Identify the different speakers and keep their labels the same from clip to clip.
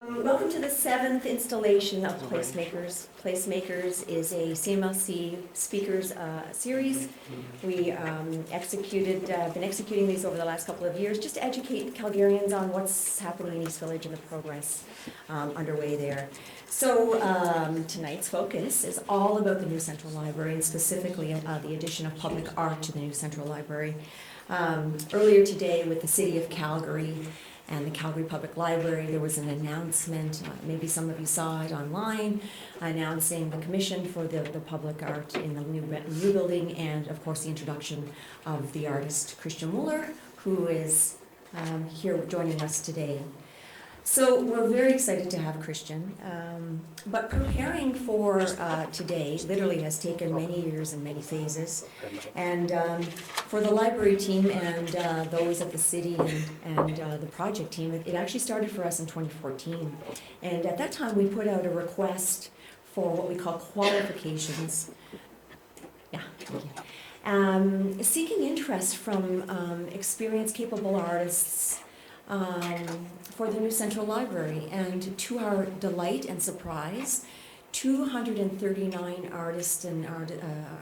Speaker 1: Welcome to the 7th installation of PLACEMAKERS. PLACEMAKERS is a CMLC speakers series. We been executing these over the last couple of years just to educate Calgarians on what's happening in East Village and the progress underway there. So tonight's focus is all about the new Central Library and specifically the addition of public art to the new Central Library. Earlier today with the City of Calgary and the Calgary Public Library, there was an announcement, maybe some of you saw it online, announcing the commission for the public art in the new building, and of course the introduction of the artist Christian Moeller, who is here joining us today. So we're very excited to have Christian, but preparing for today literally has taken many years and many phases. And for the library team and those at the city and the project team, it actually started for us in 2014. And at that time we put out a request for what we call qualifications. Yeah, thank you. Seeking interest from experienced, capable artists for the new Central Library, and to our delight and surprise, 239 artists and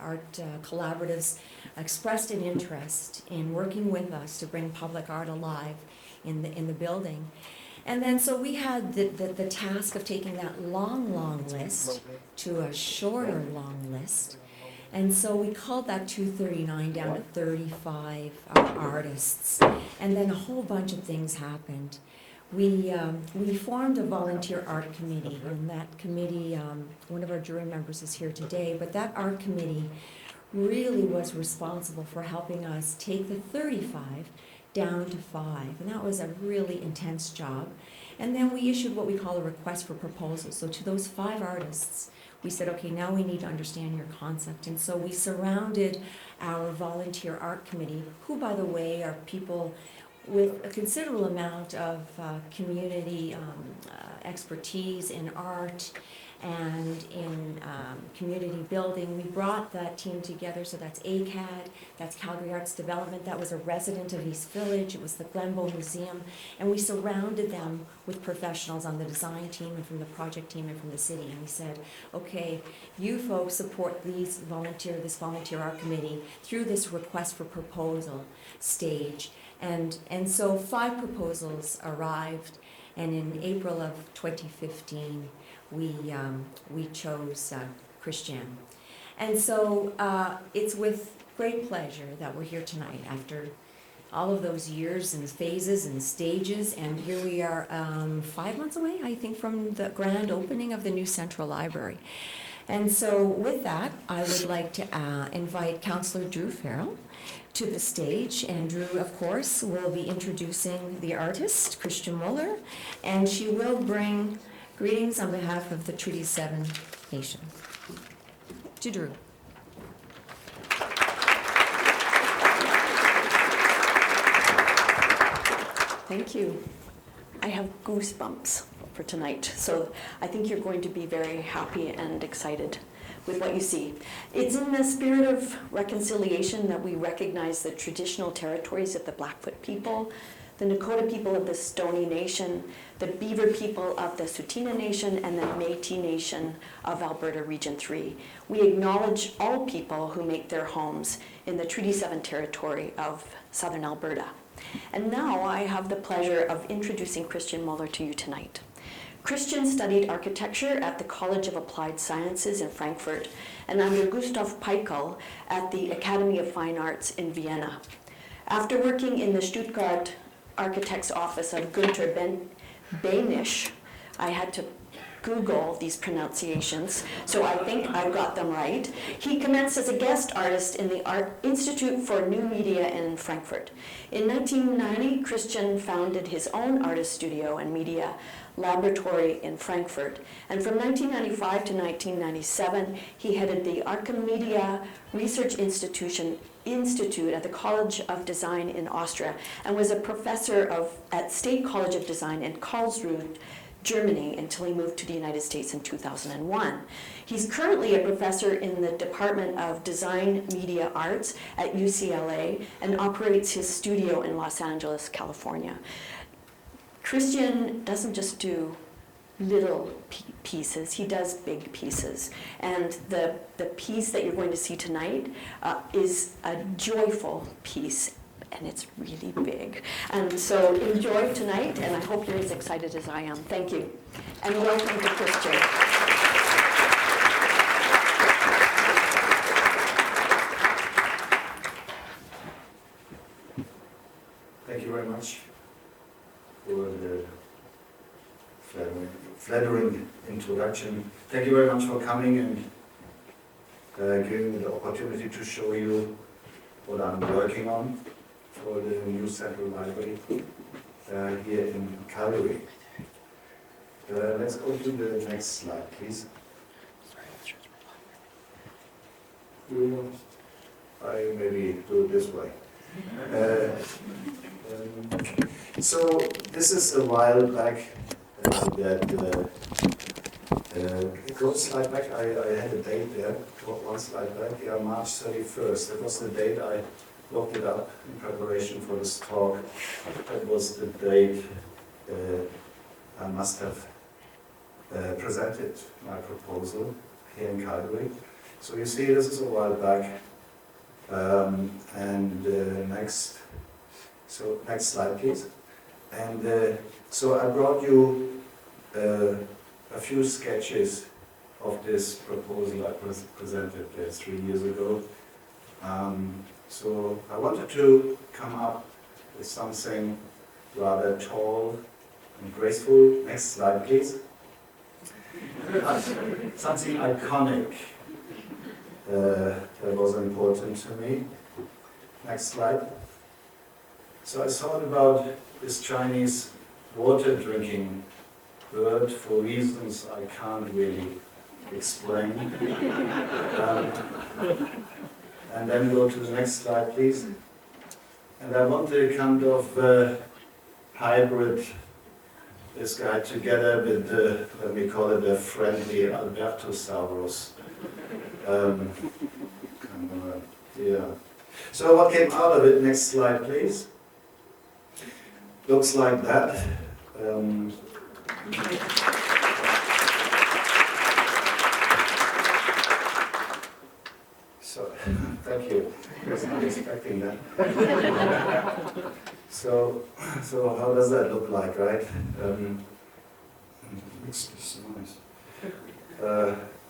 Speaker 1: art collaboratives expressed an interest in working with us to bring public art alive in the building. And then so we had the task of taking that long list to a shorter long list. And so we culled that 239 down to 35 artists, and then a whole bunch of things happened. We formed a volunteer art committee, and that committee, one of our jury members is here today, but that art committee really was responsible for helping us take the 35 down to 5, and that was a really intense job. And then we issued what we call a request for proposals. So to those 5 artists, we said, okay, now we need to understand your concept. And so we surrounded our volunteer art committee, who, by the way, are people with a considerable amount of community expertise in art and in community building. We brought that team together, so that's ACAD, that's Calgary Arts Development, that was a resident of East Village, it was the Glenbow Museum, and we surrounded them with professionals on the design team and from the project team and from the city, and we said, okay, you folks support this volunteer art committee through this request for proposal stage. And so 5 proposals arrived, and in April of 2015, we chose Christian. And so it's with great pleasure that we're here tonight after all of those years and phases and stages, and here we are 5 months away, I think, from the grand opening of the new Central Library. And so with that, I would like to invite Councillor Drew Farrell to the stage, and Drew, of course, will be introducing the artist, Christian Moeller, and she will bring greetings on behalf of the Treaty 7 Nation. To Drew.
Speaker 2: Thank you. I have goosebumps for tonight, so I think you're going to be very happy and excited with what you see. It's in the spirit of reconciliation that we recognize the traditional territories of the Blackfoot people, the Nakota people of the Stoney Nation, the Beaver people of the Tsuut'ina Nation, and the Métis Nation of Alberta Region 3. We acknowledge all people who make their homes in the Treaty 7 territory of Southern Alberta. And now I have the pleasure of introducing Christian Moeller to you tonight. Christian studied architecture at the College of Applied Sciences in Frankfurt and under Gustav Peichel at the Academy of Fine Arts in Vienna. After working in the Stuttgart architect's office of Günther Behnisch, I had to Google these pronunciations, so I think I've got them right. He commenced as a guest artist in the Art Institute for New Media in Frankfurt. In 1990, Christian founded his own artist studio and media laboratory in Frankfurt. And from 1995 to 1997, he headed the Archimedia Research Institute at the College of Design in Austria and was a professor at State College of Design in Karlsruhe, Germany, until he moved to the United States in 2001. He's currently a professor in the Department of Design Media Arts at UCLA and operates his studio in Los Angeles, California. Christian doesn't just do little pieces, he does big pieces. And the piece that you're going to see tonight is a joyful piece, and it's really big. And so enjoy tonight, and I hope you're as excited as I am. Thank you. And welcome to Christian.
Speaker 3: Thank you very much for the flattering introduction. Thank you very much for coming and giving me the opportunity to show you what I'm working on for the new Central Library here in Calgary. Let's go to the next slide, please. I maybe do it this way. So this is a while back it goes slide back. I had a date there, one slide back, yeah, March 31st. That was the date I looked it up in preparation for this talk. That was the date I must have presented my proposal here in Calgary. So you see, this is a while back. Next slide, please. And so I brought you a few sketches of this proposal I presented 3 years ago. So I wanted to come up with something rather tall and graceful. Next slide, please. Something iconic that was important to me. Next slide. So I thought about this Chinese water drinking bird for reasons I can't really explain. And then go to the next slide, please. And I want a kind of hybrid, this guy together with the, let me call it a friendly Albertosaurus. Yeah. So what came out of it? Next slide, please. Looks like that. So, thank you. I was not expecting that. So how does that look like, right? Looks so nice.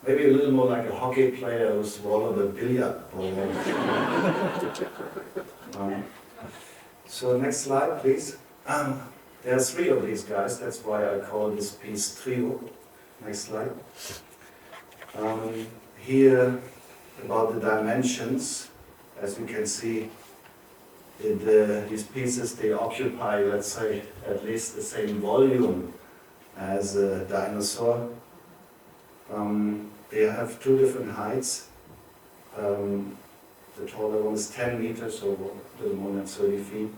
Speaker 3: Maybe a little more like a hockey player who swallowed a billiard ball. So next slide, please. There are 3 of these guys, that's why I call this piece trio. Next slide. Here, about the dimensions, as you can see, these pieces, they occupy, let's say, at least the same volume as a dinosaur. They have 2 different heights. The taller one is 10 meters, so a little more than 30 feet.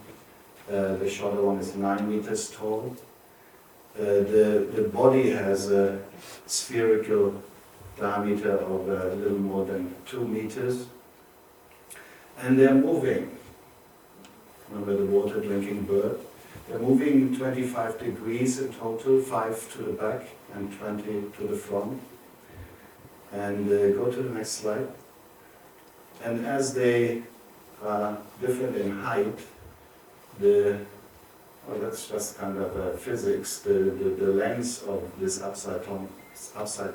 Speaker 3: The shorter one is 9 meters tall. The body has a spherical diameter of a little more than 2 meters. And they're moving. Remember the water drinking bird? They're moving 25 degrees in total, 5 to the back and 20 to the front. And go to the next slide. And as they are different in height, well, that's just kind of physics. The length of this upside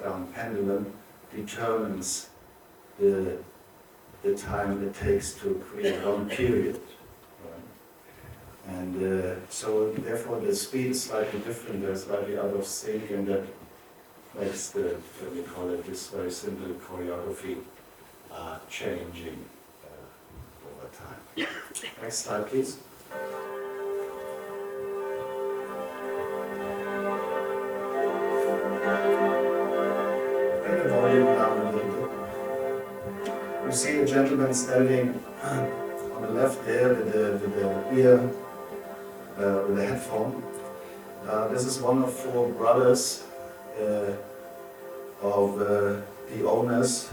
Speaker 3: down pendulum determines the time it takes to create one period. Right? And so therefore the speed is slightly different, they're slightly out of sync, and that makes the, let me call it this very simple choreography, changing over time. Next slide, please. Bring the volume down a little bit. You see a gentleman standing on the left there with the ear, with the headphone. This is one of 4 brothers of the owners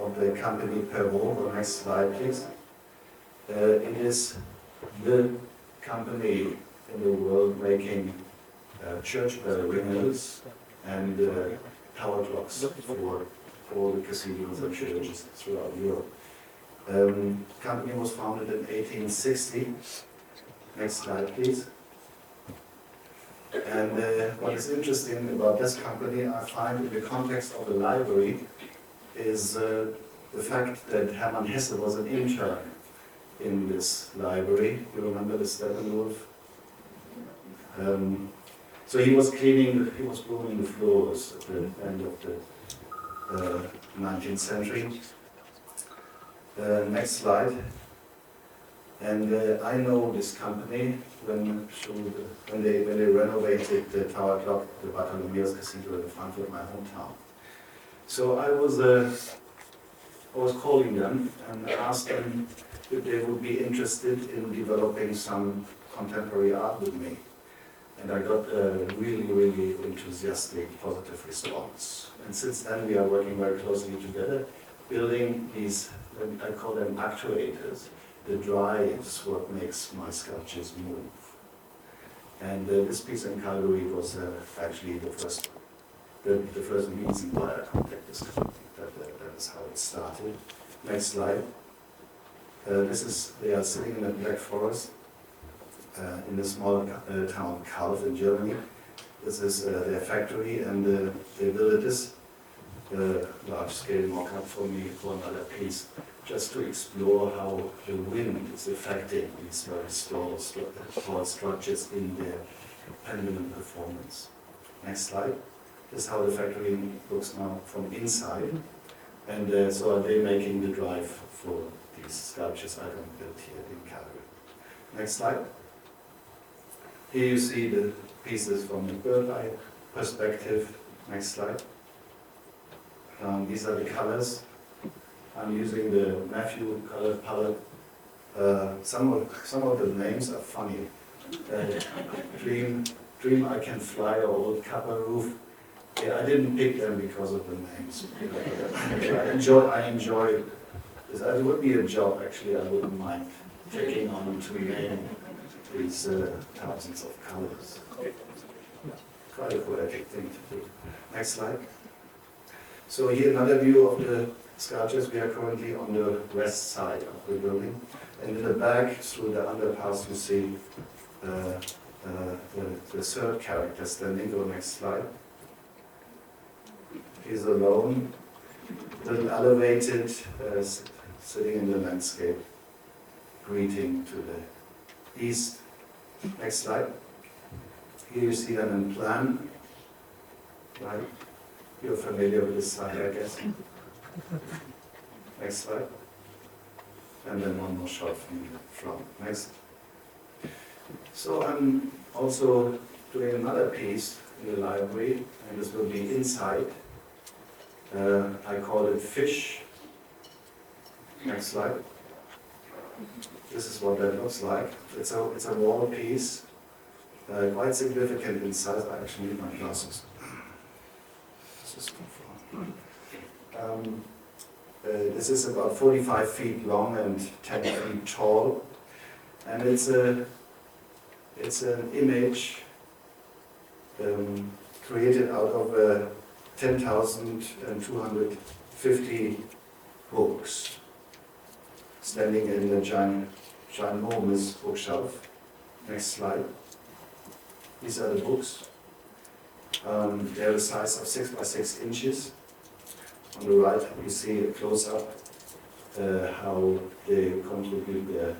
Speaker 3: of the company Perrault. Next slide, please. It is the company in the world making church bell ringers and tower clocks for all the cathedrals and churches throughout Europe. Company was founded in 1860. Next slide, please. And what is interesting about this company, I find in the context of the library, is the fact that Hermann Hesse was an intern in this library. You remember the Steppenwolf? So he was cleaning, he was brooming the floors at the end of the 19th century. Next slide. And I know this company when they renovated the tower clock, the Bartholomeus Cathedral in Frankfurt, my hometown. So I was calling them and asked them if they would be interested in developing some contemporary art with me. And I got a really, really enthusiastic, positive response. And since then we are working very closely together, building these, I call them actuators. The drives what makes my sculptures move. And this piece in Calgary was actually the first reason why I contacted this company. That is how it started. Next slide. They are sitting in the Black Forest in the small town Calv in Germany. This is their factory, and they built this large-scale mock-up for me for another piece, just to explore how the wind is affecting these very tall structures in their pendulum performance. Next slide. This is how the factory looks now from inside. And so are they making the drive for these sculptures I built here in Calgary. Next slide. Here you see the pieces from the bird's eye perspective. Next slide. These are the colors. I'm using the Matthew color palette. Some of the names are funny. Dream I Can Fly or Old Copper Roof. Yeah, I didn't pick them because of the names. I enjoy this. It would be a job actually. I wouldn't mind taking on to name these thousands of colors. Quite a poetic thing to do. Next slide. So here another view of the sculptures. We are currently on the west side of the building. And in the back, through the underpass, you see the third character standing. Go next slide. He's alone, a little elevated, sitting in the landscape, greeting to the east. Next slide. Here you see them in plan. Right? You're familiar with this slide, I guess. Next slide. And then one more shot from the front. Next. So I'm also doing another piece in the library, and this will be inside. I call it Fish. Next slide. This is what that looks like. It's a wall piece, quite significant in size. I actually need my glasses. This is too far. This is about 45 feet long and 10 feet tall, and it's an image created out of 10,250 books standing in a ginormous bookshelf. Next slide. These are the books. They're the size of 6 by 6 inches. On the right, you see a close-up how they contribute their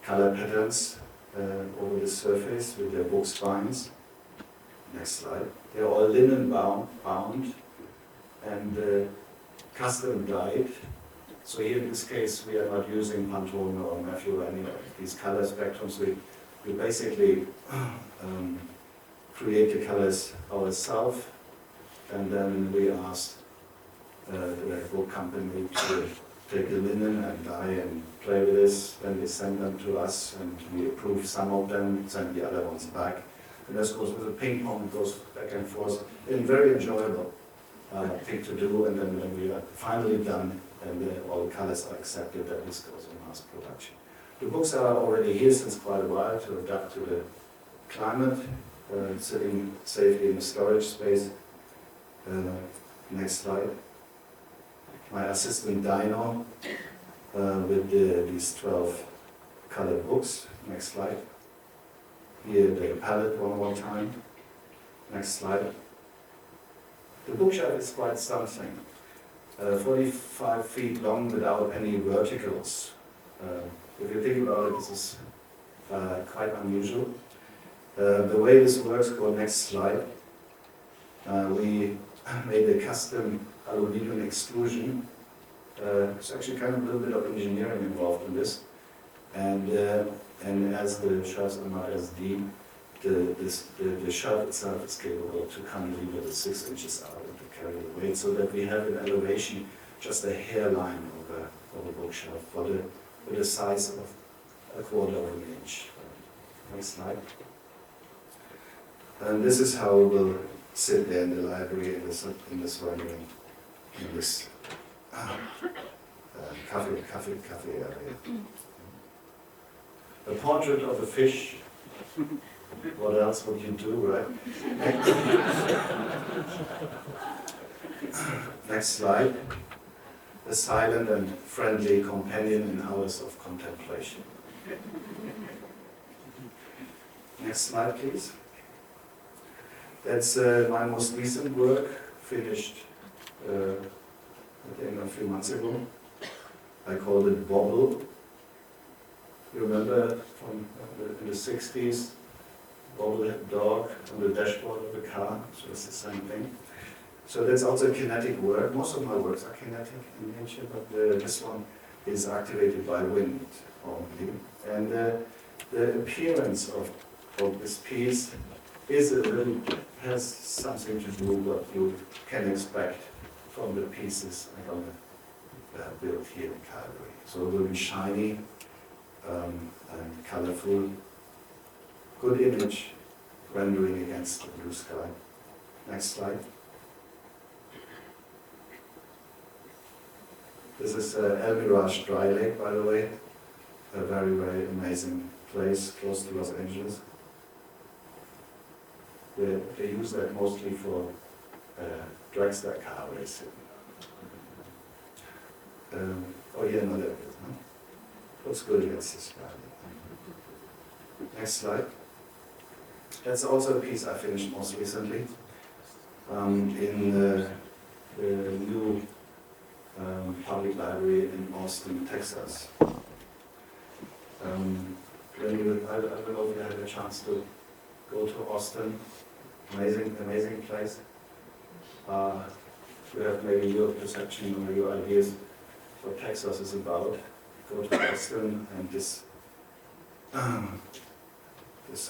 Speaker 3: color patterns over the surface with their book spines. Next slide. They're all linen bound and custom dyed. So here in this case, we are not using Pantone or Matthew or any of these color spectrums. We basically create the colors ourselves, and then we ask the book company to take the linen and dye and play with this. Then they send them to us, and we approve some of them, send the other ones back. And this goes with a ping pong, goes back and forth. And very enjoyable thing to do. And then when we are finally done and all the colors are accepted, then this goes in mass production. The books are already here since quite a while to adapt to the climate, sitting safely in the storage space. Next slide. My assistant Dino with these 12 colored books. Next slide. Here the palette one more time. Next slide. The bookshelf is quite something. 45 feet long without any verticals. If you think about it, this is quite unusual. The way this works, go next slide. We made a custom aluminum extrusion. It's actually kind of a little bit of engineering involved in this. And as the shelves are not as deep, the shelf itself is capable to come even 6 inches out and to carry the weight, so that we have an elevation, just a hairline of a bookshelf with a size of 1/4 of an inch. Next slide. And this is how it will sit there in the library in this rendering, in this cafe area. A portrait of a fish. What else would you do, right? Next slide. A silent and friendly companion in hours of contemplation. Next slide, please. That's my most recent work, finished I think a few months ago. I called it Bobble. You remember from in the 60s, bobblehead dog on the dashboard of the car, so it's the same thing. So that's also kinetic work. Most of my works are kinetic in nature, but this one is activated by wind only. And the appearance of this piece has something to do with what you can expect from the pieces I'm going to build here in Calgary. So it will be shiny and colorful. Good image rendering against the blue sky. Next slide. This is El Mirage Dry Lake, by the way. A very, very amazing place close to Los Angeles. They use that mostly for dragster car racing. Oh yeah, no, there it is. Huh? Looks good against the sky. Next slide. That's also a piece I finished most recently in the new public library in Austin, Texas. I don't know if you had a chance to go to Austin. Amazing place. You have maybe your perception or your ideas what Texas is about. Go to Austin and this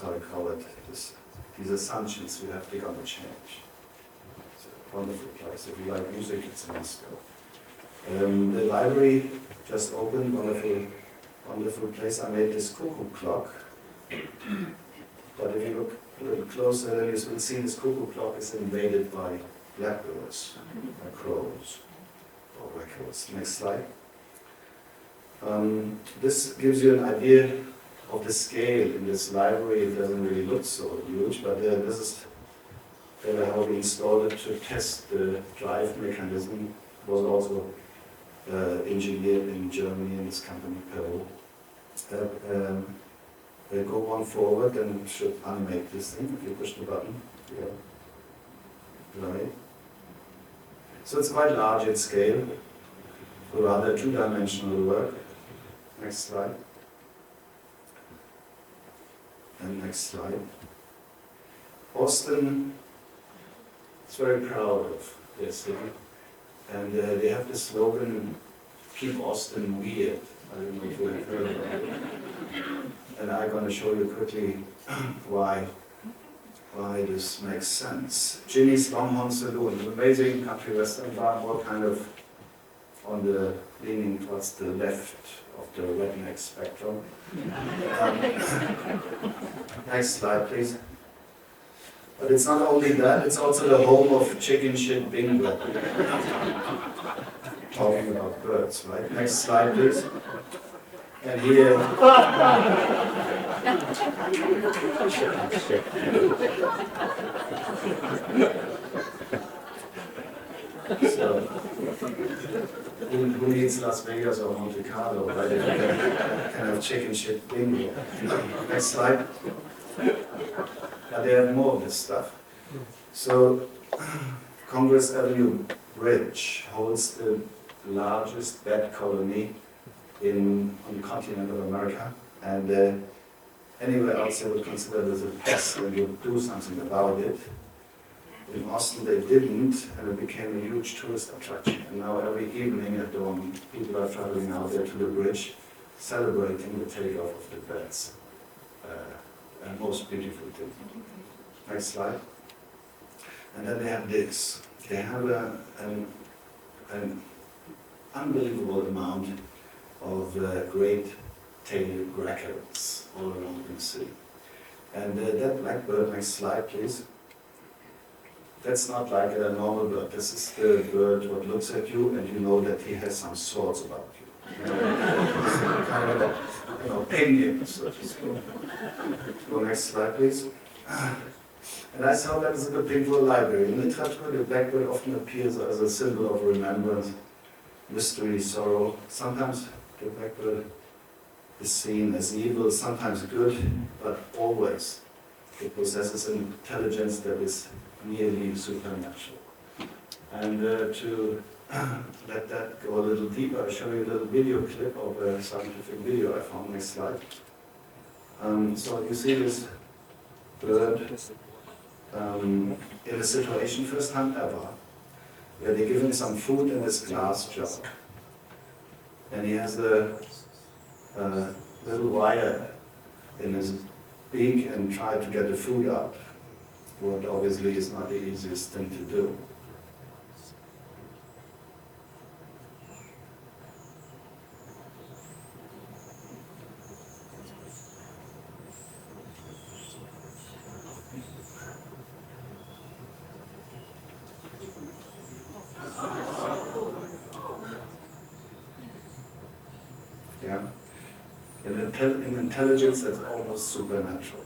Speaker 3: how I call it, these assumptions you have to gonna change. It's a wonderful place. If you like music, it's a must go. The library just opened, wonderful place. I made this cuckoo clock. But if you look a little closer, then you will see this cuckoo clock is invaded by blackbirds, by crows, or wackos. Next slide. This gives you an idea of the scale in this library. It doesn't really look so huge, but this is how we installed it to test the drive mechanism. It was also engineered in Germany in this company, Peru. Go one forward and should animate this thing if you push the button. Yeah. Right. So it's quite large in scale, so rather two-dimensional work. Next slide. And next slide. Austin is very proud of their city, and they have the slogan, "Keep Austin weird." I don't know if you have heard of it. And I'm going to show you quickly why this makes sense. Ginny's Longhorn Saloon, an amazing country western bar, more kind of on the leaning towards the left of the redneck spectrum. Next slide, please. But it's not only that, it's also the home of chicken shit bingo. Talking about birds, right? Next slide, please. And here, So, who needs Las Vegas or Monte Carlo, right? If you can have chicken shit bingo. Next slide. They have more of this stuff. So, Congress Avenue Bridge holds the largest bat colony on the continent of America, and anywhere else they would consider this a pest and would do something about it. In Austin they didn't, and it became a huge tourist attraction. And now every evening at dawn, people are traveling out there to the bridge, celebrating the takeoff of the bats. And most beautiful thing. Next slide. And then they have this. They have an unbelievable amount of great-tailed gracklers all around the city. And that blackbird, next slide please. That's not like a normal bird. This is the bird what looks at you and you know that he has some thoughts about you. Kind of a opinion, so to speak. Go next slide please. And I thought that is a good thing for a library. In literature, the blackbird often appears as a symbol of remembrance, mystery, sorrow. Sometimes the blackbird is seen as evil, sometimes good, but always it possesses an intelligence that is nearly supernatural. And to let that go a little deeper, I'll show you a little video clip of a scientific video I found. Next slide. So you see this bird in a situation, first time ever, where they give him some food in this glass jar. And he has a little wire in his beak and try to get the food out, what obviously is not the easiest thing to do. Yeah, an intelligence that's almost supernatural.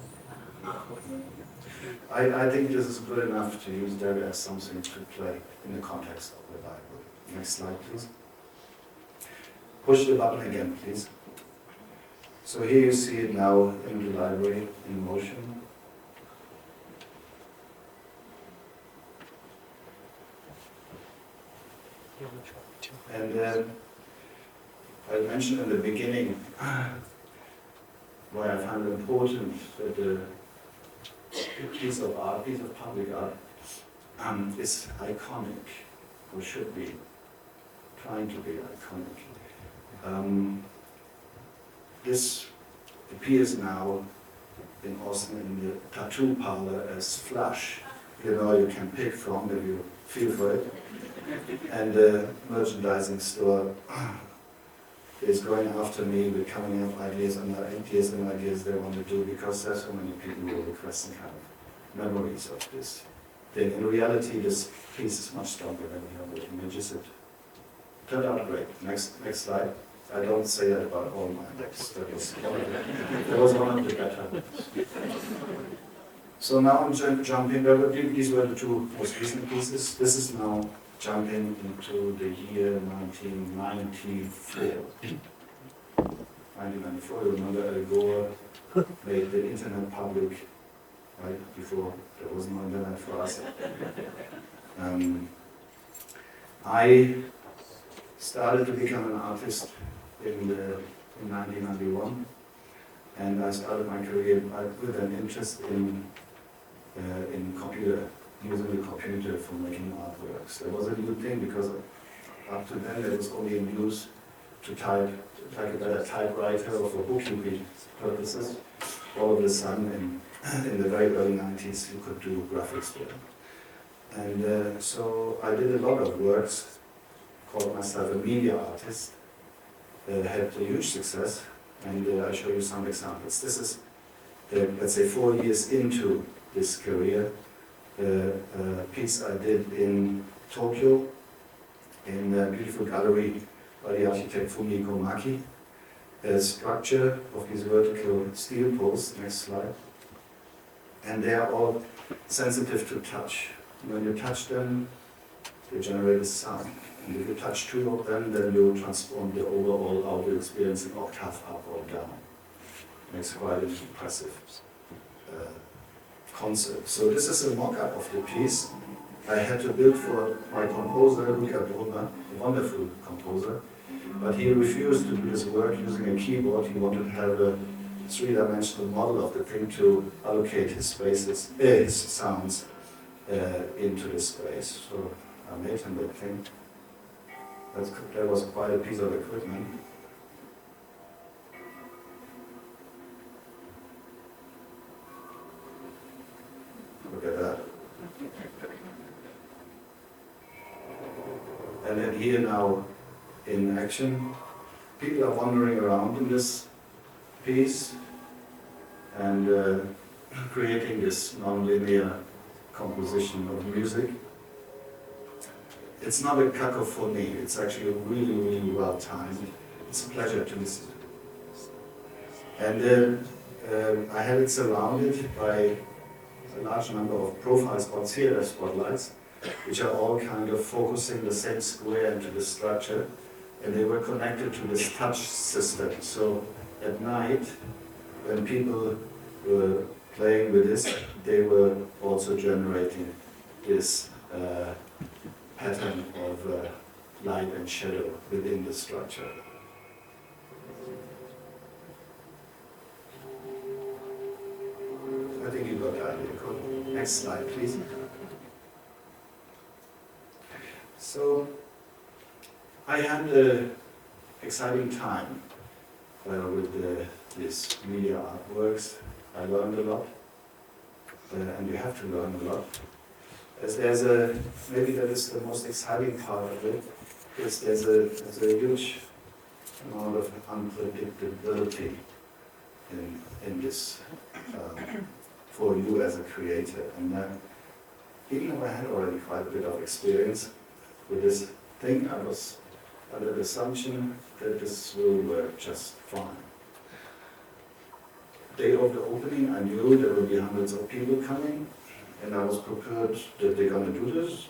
Speaker 3: I think this is good enough to use that as something to play in the context of the Bible. Next slide, please. Push the button again, please. So here you see it now in the library in motion. And I mentioned in the beginning why I find it important that the piece of art, piece of public art, is iconic, or should be, trying to be iconic. This appears now in Austin in the tattoo parlor as Flush. You know, you can pick from if you feel for it. And the merchandising store is going after me with coming up ideas and ideas they want to do, because there's so many people who are requesting kind of memories of this thing. In reality, this piece is much stronger than the other images. It turned out great. Next slide. I don't say that about all my books. That was one of the better ones. So now I'm jumping. These were the two most recent pieces. This is now jumping into the year 1994. 1994, you remember Al Gore made the internet public, right, before there was no internet for us. I started to become an artist in 1991, and I started my career with an interest in computer, using the computer for making artworks. That was a new thing, because up to then it was only in use to type a typewriter or for bookkeeping purposes. All of a sudden, in the very early 90s, you could do graphics there. And so I did a lot of works, called myself a media artist, had a huge success, and I'll show you some examples. This is, let's say, 4 years into this career, a piece I did in Tokyo, in a beautiful gallery by the architect Fumiko Maki, a structure of these vertical steel posts. Next slide. And they are all sensitive to touch. When you touch them, they generate a sound. And if you touch two of them, then you transform the overall audio experience an octave up or down. Makes quite an impressive concept. So this is a mock-up of the piece I had to build for my composer, Luca Brunner, a wonderful composer, but he refused to do his work using a keyboard. He wanted to have a three-dimensional model of the thing to allocate his spaces, his sounds into the space. So I made him that thing. That was quite a piece of equipment. Look at that. And then here now in action, people are wandering around in this piece and creating this non-linear composition of music. It's not a cacophony, it's actually really, really well timed. It's a pleasure to listen to. And I had it surrounded by a large number of profile spots here, the spotlights, which are all kind of focusing the same square into the structure, and they were connected to this touch system. So at night, when people were playing with this, they were also generating this pattern of light and shadow within the structure. I think you got the idea. Cool. Next slide, please. So, I had an exciting time with these media artworks. I learned a lot, and you have to learn a lot. As there's maybe that is the most exciting part of it, is there's a huge amount of unpredictability in this for you as a creator. And even though I had already quite a bit of experience with this thing, I was under the assumption that this will work just fine. Day of the opening, I knew there will be hundreds of people coming, and I was prepared that they're going to do this,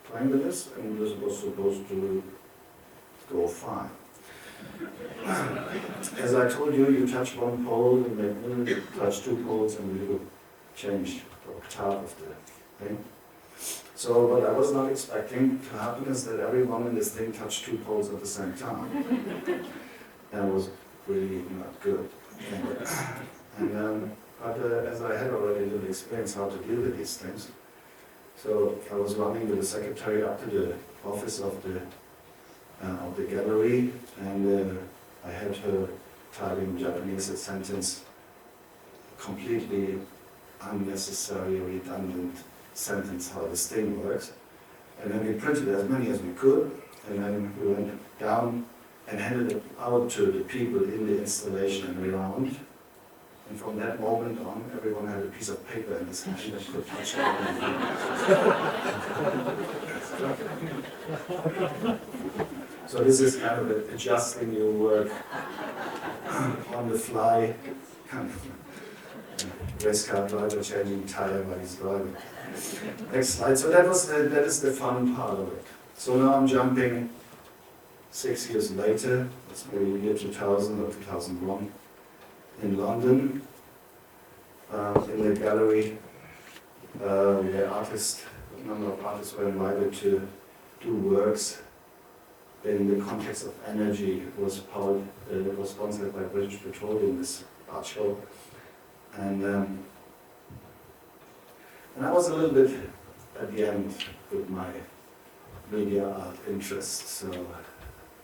Speaker 3: playing with this, and this was supposed to go fine. As I told you, you touch one pole, and then you touch two poles, and you change the octave of the thing. So what I was not expecting to happen is that everyone in this thing touched two poles at the same time. That was really not good. But as I had already a little experience how to deal with these things, so I was running with the secretary up to the office of the gallery, and I had her type in Japanese a sentence, completely unnecessary, redundant sentence how this thing works. And then we printed as many as we could, and then we went down and handed it out to the people in the installation and around. And from that moment on, everyone had a piece of paper in his hand and could touch it. So this is kind of adjusting your work on the fly, kind of race car driver changing tire while he's driving. Next slide. So that is the fun part of it. So now I'm jumping 6 years later, it's maybe the year 2000 or 2001, in London, in the gallery, where a number of artists were invited to do works in the context of energy. It was sponsored by British Petroleum, this art show. And I was a little bit at the end with my media art interest, so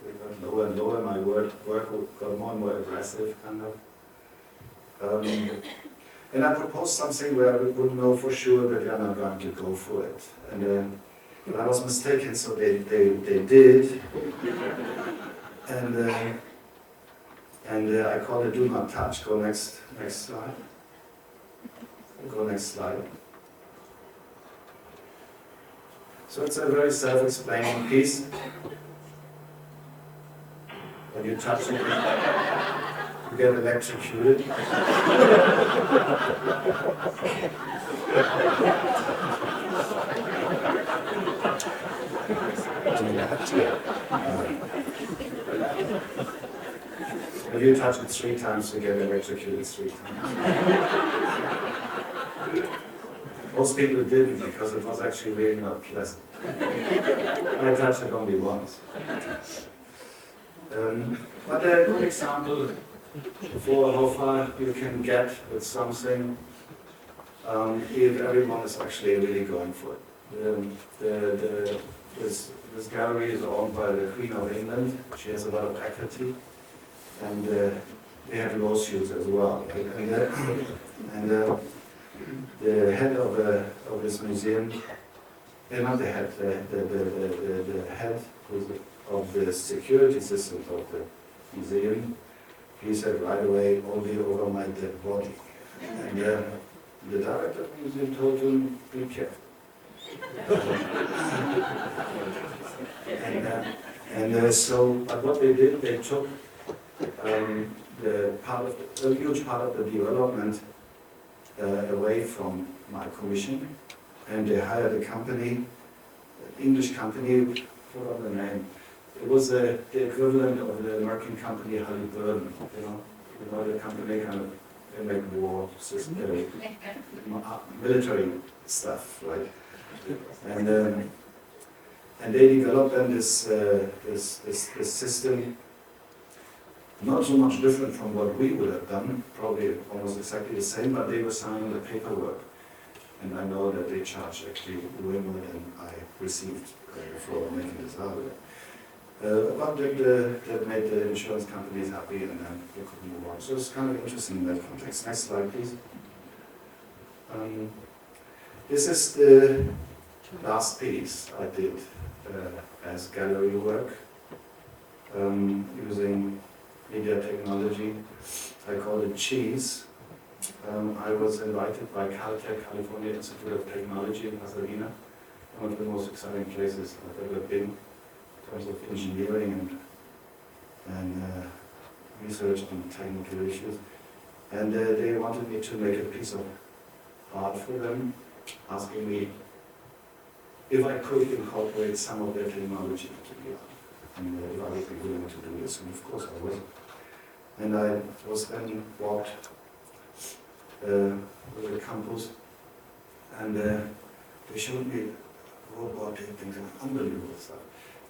Speaker 3: it got lower and lower. My work got more and more aggressive, kind of. And I proposed something where I would know for sure that they're not going to go for it. And but I was mistaken, so they did. And I called it "Do Not Touch." Go next slide. Go next slide. So it's a very self-explaining piece. When you touch it, you get electrocuted. If you touch it 3 times, you get electrocuted 3 times. Most people didn't because it was actually really not pleasant. I touched it only once. But a good example for how far you can get with something if everyone is actually really going for it. This gallery is owned by the Queen of England. She has a lot of equity, and they have lawsuits as well. And the head of this museum, not the head, the head of the security system of the museum, he said right away, only over my dead body. And the director of the museum told him, be careful. But what they did, they took a huge part of the development away from my commission, and they hired a company, English company, forgot the name. It was the equivalent of the American company Halliburton, you know the company kind of, they make war system, military stuff, right? And they developed then this system, not so much different from what we would have done, probably almost exactly the same, but they were signing the paperwork. And I know that they charged actually way more than I received for making this out. But that made the insurance companies happy, and then they could move on. So it's kind of interesting in that context. Next slide, please. This is the last piece I did as gallery work using media technology. I call it Cheese. I was invited by Caltech, California Institute of Technology in Pasadena, one of the most exciting places I've ever been in terms of engineering and research on technical issues. And they wanted me to make a piece of art for them, asking me if I could incorporate some of their technology into the art, and if I would be willing to do this, and of course I was. And I was then walked with the campus, and they showed me robotic things and unbelievable stuff.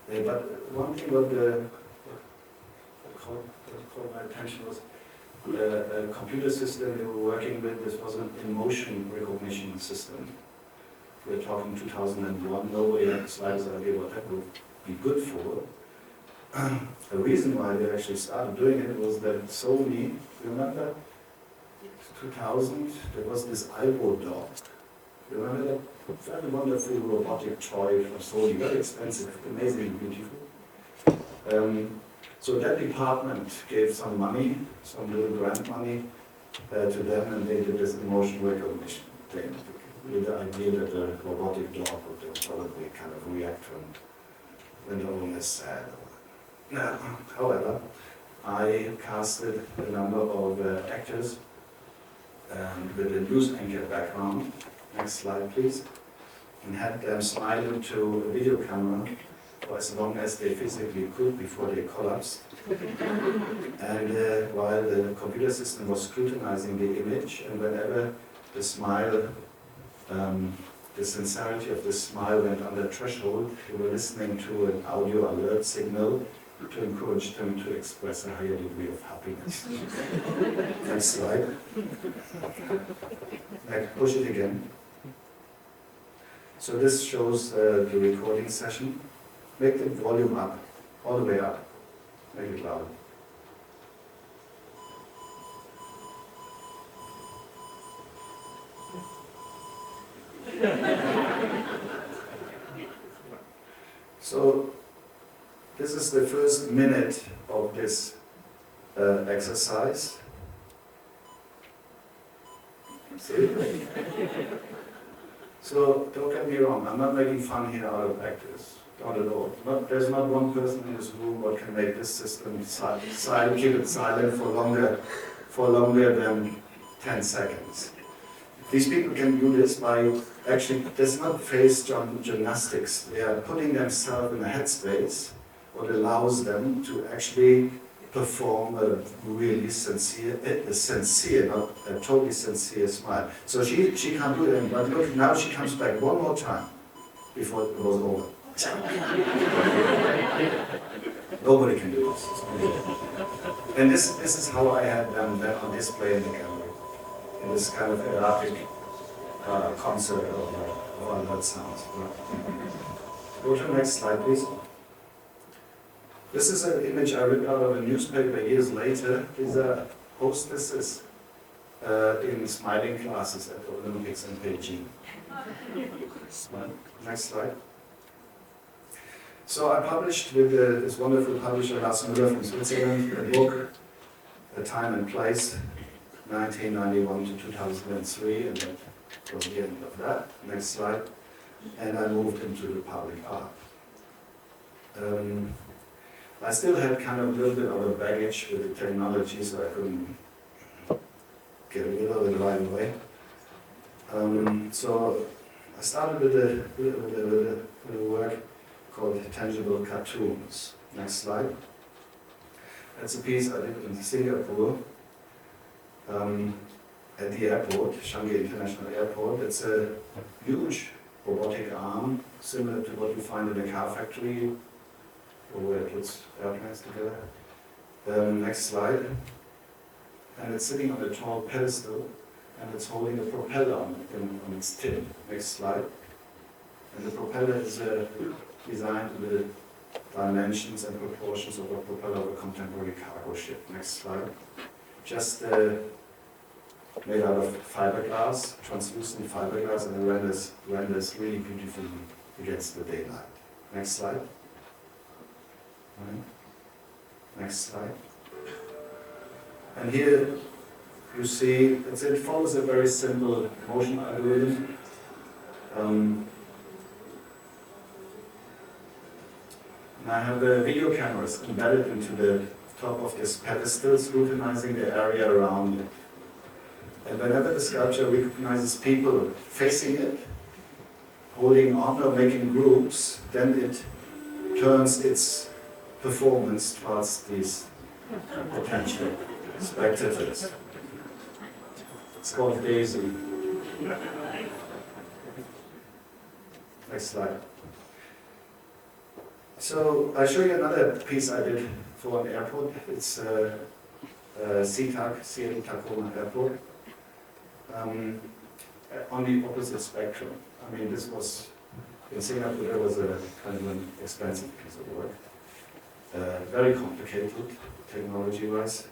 Speaker 3: But one thing what caught my attention was a computer system they were working with. This was an emotion recognition system. We're talking 2001, nobody had the slightest idea what that would be good for. The reason why they actually started doing it was that Sony, remember, 2000, there was this Albo dog. Remember that? Very wonderful robotic toy from Sony, very expensive, amazingly beautiful. So that department gave some money, some little grant money to them, and they did this emotion recognition thing, with the idea that the robotic dog would probably kind of react when the owner is sad. However, I casted a number of actors with a news anchor background. Next slide, please. And had them smile into a video camera for as long as they physically could before they collapsed. And while the computer system was scrutinizing the image, and whenever the smile, the sincerity of the smile went under threshold, they were listening to an audio alert signal to encourage them to express a higher degree of happiness. Next slide. Push it again. So this shows the recording session. Make the volume up, all the way up. Make it louder. So this is the first minute of this exercise. See? So don't get me wrong, I'm not making fun here out of actors, not at all. There's not one person in this room who can make this system silent, keep it silent for longer than 10 seconds. These people can do this by actually, there's not face gymnastics. They are putting themselves in a headspace what allows them to actually perform a really sincere, not a totally sincere smile. So she can't do it, but look, now she comes back one more time before it goes over. Nobody can do this. And this is how I had them then on display in the gallery, in this kind of erratic concert of unheard sounds. Go to the next slide, please. This is an image I ripped out of a newspaper years later. These are hostesses in smiling classes at the Olympics in Beijing. Next slide. So I published with this wonderful publisher Lars Meilleur from Switzerland a book, A Time and Place, 1991 to 2003, and that was the end of that. Next slide. And I moved into the public art. I still had kind of a little bit of a baggage with the technology, so I couldn't get rid of it right away. So I started with a work called Tangible Cartoons. Next slide. That's a piece I did in Singapore at the airport, Changi International Airport. It's a huge robotic arm, similar to what you find in a car factory, or where it puts airplanes together. Next slide. And it's sitting on a tall pedestal, and it's holding a propeller on its tip. Next slide. And the propeller is designed with the dimensions and proportions of a propeller of a contemporary cargo ship. Next slide. Just made out of fiberglass, translucent fiberglass, and it renders really beautifully against the daylight. Next slide. Right. Next slide. And here you see it follows a very simple motion algorithm. And I have the video cameras embedded into the top of this pedestal, scrutinizing the area around it. And whenever the sculpture recognizes people facing it, holding on or making groups, then it turns its performance towards these potential spectators. It's called Daisy. Next slide. So I'll show you another piece I did for an airport. It's Seattle Tacoma Airport. On the opposite spectrum. I mean, this was, in Singapore, there was a kind of an expensive piece of work. Very complicated, technology-wise.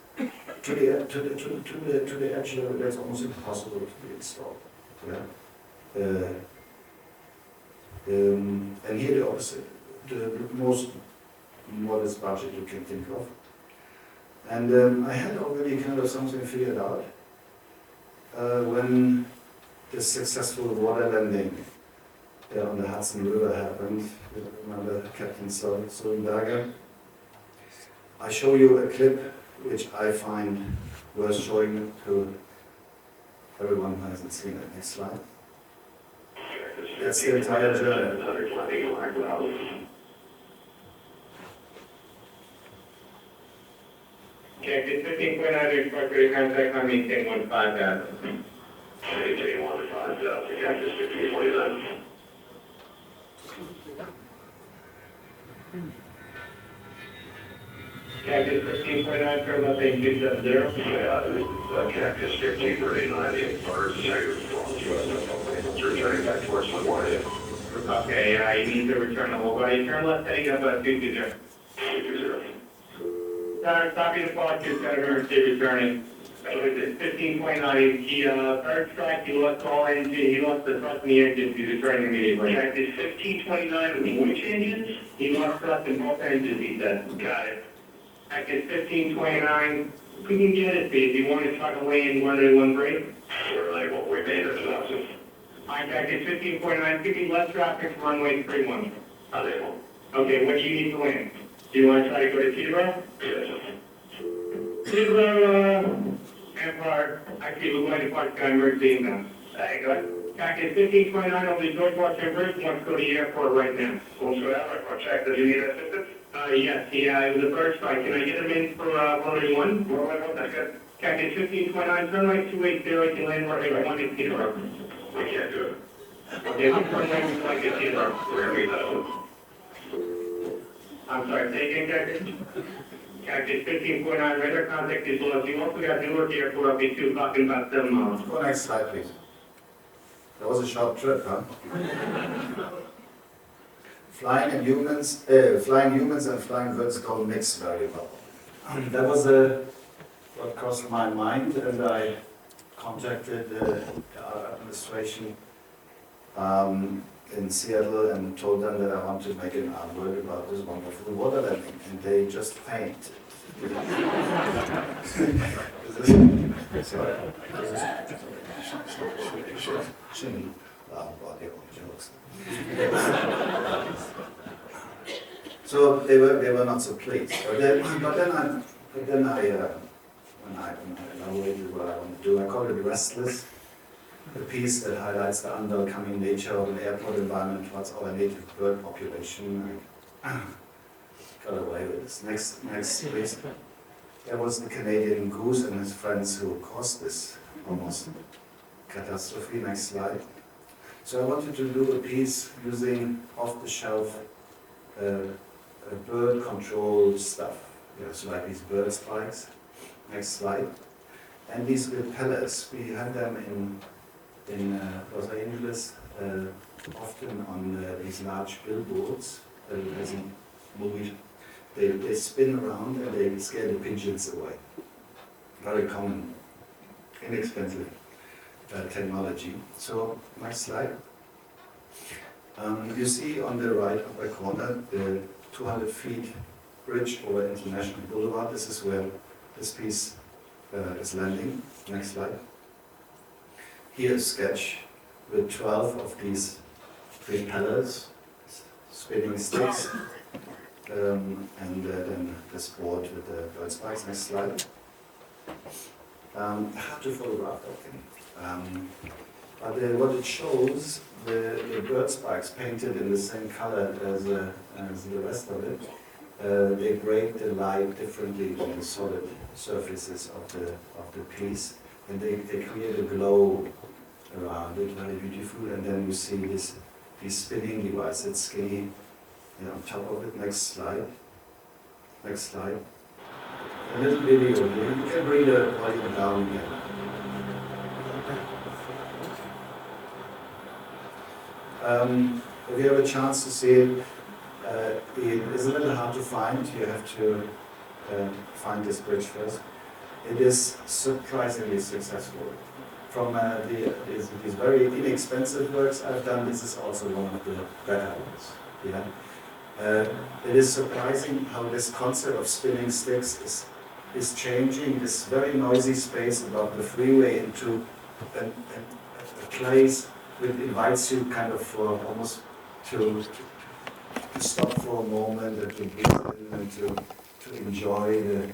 Speaker 3: To the edge level, that's almost impossible to be installed. Yeah? And here the opposite, the most modest budget you can think of. And I had already kind of something figured out when the successful water landing on the Hudson River happened with another Captain Sullenberger. I show you a clip which I find worth showing to everyone who hasn't seen it. Next slide. That's the entire journey.
Speaker 4: Check this 15.9 expect to contact on maintain 15,000.
Speaker 5: Maintain 15,000, Cactus 1529.
Speaker 4: Cactus 15.9 for left 270.
Speaker 5: Yeah, Cactus 1539, the first second floor. It's returning back towards the warhead.
Speaker 4: Okay, you need to return the whole body. Turn left heading up 220.
Speaker 5: 220.
Speaker 4: Copy the flight to Center Emergency returning. It's 15.9. He first track, he lost all engine, he lost the thrust in the engines, he's returning immediately.
Speaker 5: Cactus 1529, which engines?
Speaker 4: He lost thrust in both engines, he said.
Speaker 5: Got it.
Speaker 4: Cactus 1529, we can get it, if you want to try to weigh in 181
Speaker 5: Certainly won't remain as an option.
Speaker 4: Cactus 15.9, give me left traffic from runway 31.
Speaker 5: Unable.
Speaker 4: Okay, what do you need to land? Do you want to try to go to Teterboro?
Speaker 5: Yes.
Speaker 4: Teterboro, Empire, actually, we're going to park emergency now. Hey, good. Packet 1529 over the George Washington Bridge, wants to go to the airport right now.
Speaker 5: We'll go down and check. Does he need assistance?
Speaker 4: Yes, it was a bird strike. Can I get him in for runway 1?
Speaker 5: Runway 1, that's good.
Speaker 4: Packet 1529, turn right 280, can land runway 1 in Peterborough.
Speaker 5: We can't do it.
Speaker 4: Okay, turn right 1 in Peterborough.
Speaker 5: We're gonna meet that one.
Speaker 4: I'm sorry, say again, Cactus? Cactus 1549, radar contact is lost. You also got Newark Airport up at 2 o'clock in about 7 miles.
Speaker 3: Go next slide, please. That was a short trip, huh? Flying humans and flying birds don't mix very well. That was what crossed my mind, and I contacted the administration in Seattle and told them that I want to make an artwork about this wonderful water landing, and they just fainted. Sorry. Shouldn't laugh about their own jokes. So they were not so pleased. But then I elaborated what I want to do. I call it Restless, a piece that highlights the unwelcoming nature of an airport environment towards our native bird population. I got away with this. Next, please. There was the Canadian goose and his friends who caused this almost catastrophe. Next slide. So I wanted to do a piece using off-the-shelf bird control stuff. So like these bird spikes. Next slide. And these repellers, we had them in Los Angeles, often on these large billboards. As in movies, they spin around and they scare the pigeons away. Very common, inexpensive technology. So, next slide. You see on the right upper corner the 200 feet bridge over International Boulevard. This is where this piece is landing. Next slide. Here a sketch with 12 of these propellers, spinning sticks, and then this board with the bird spikes. Next slide. Hard to photograph that thing. But what it shows, the bird spikes painted in the same color as the rest of it, they break the light differently than the solid surfaces of the piece, and they create a glow around it, very beautiful. And then you see this spinning device, it's skinny on top of it. Next slide. Next slide. A little video here. You can bring the volume down here. If you have a chance to see it, it is a little hard to find. You have to find this bridge first. It is surprisingly successful. From these very inexpensive works I've done, this is also one of the better ones. Yeah. It is surprising how this concept of spinning sticks is changing this very noisy space above the freeway into a place that invites you kind of for almost to stop for a moment and to breathe in and to enjoy the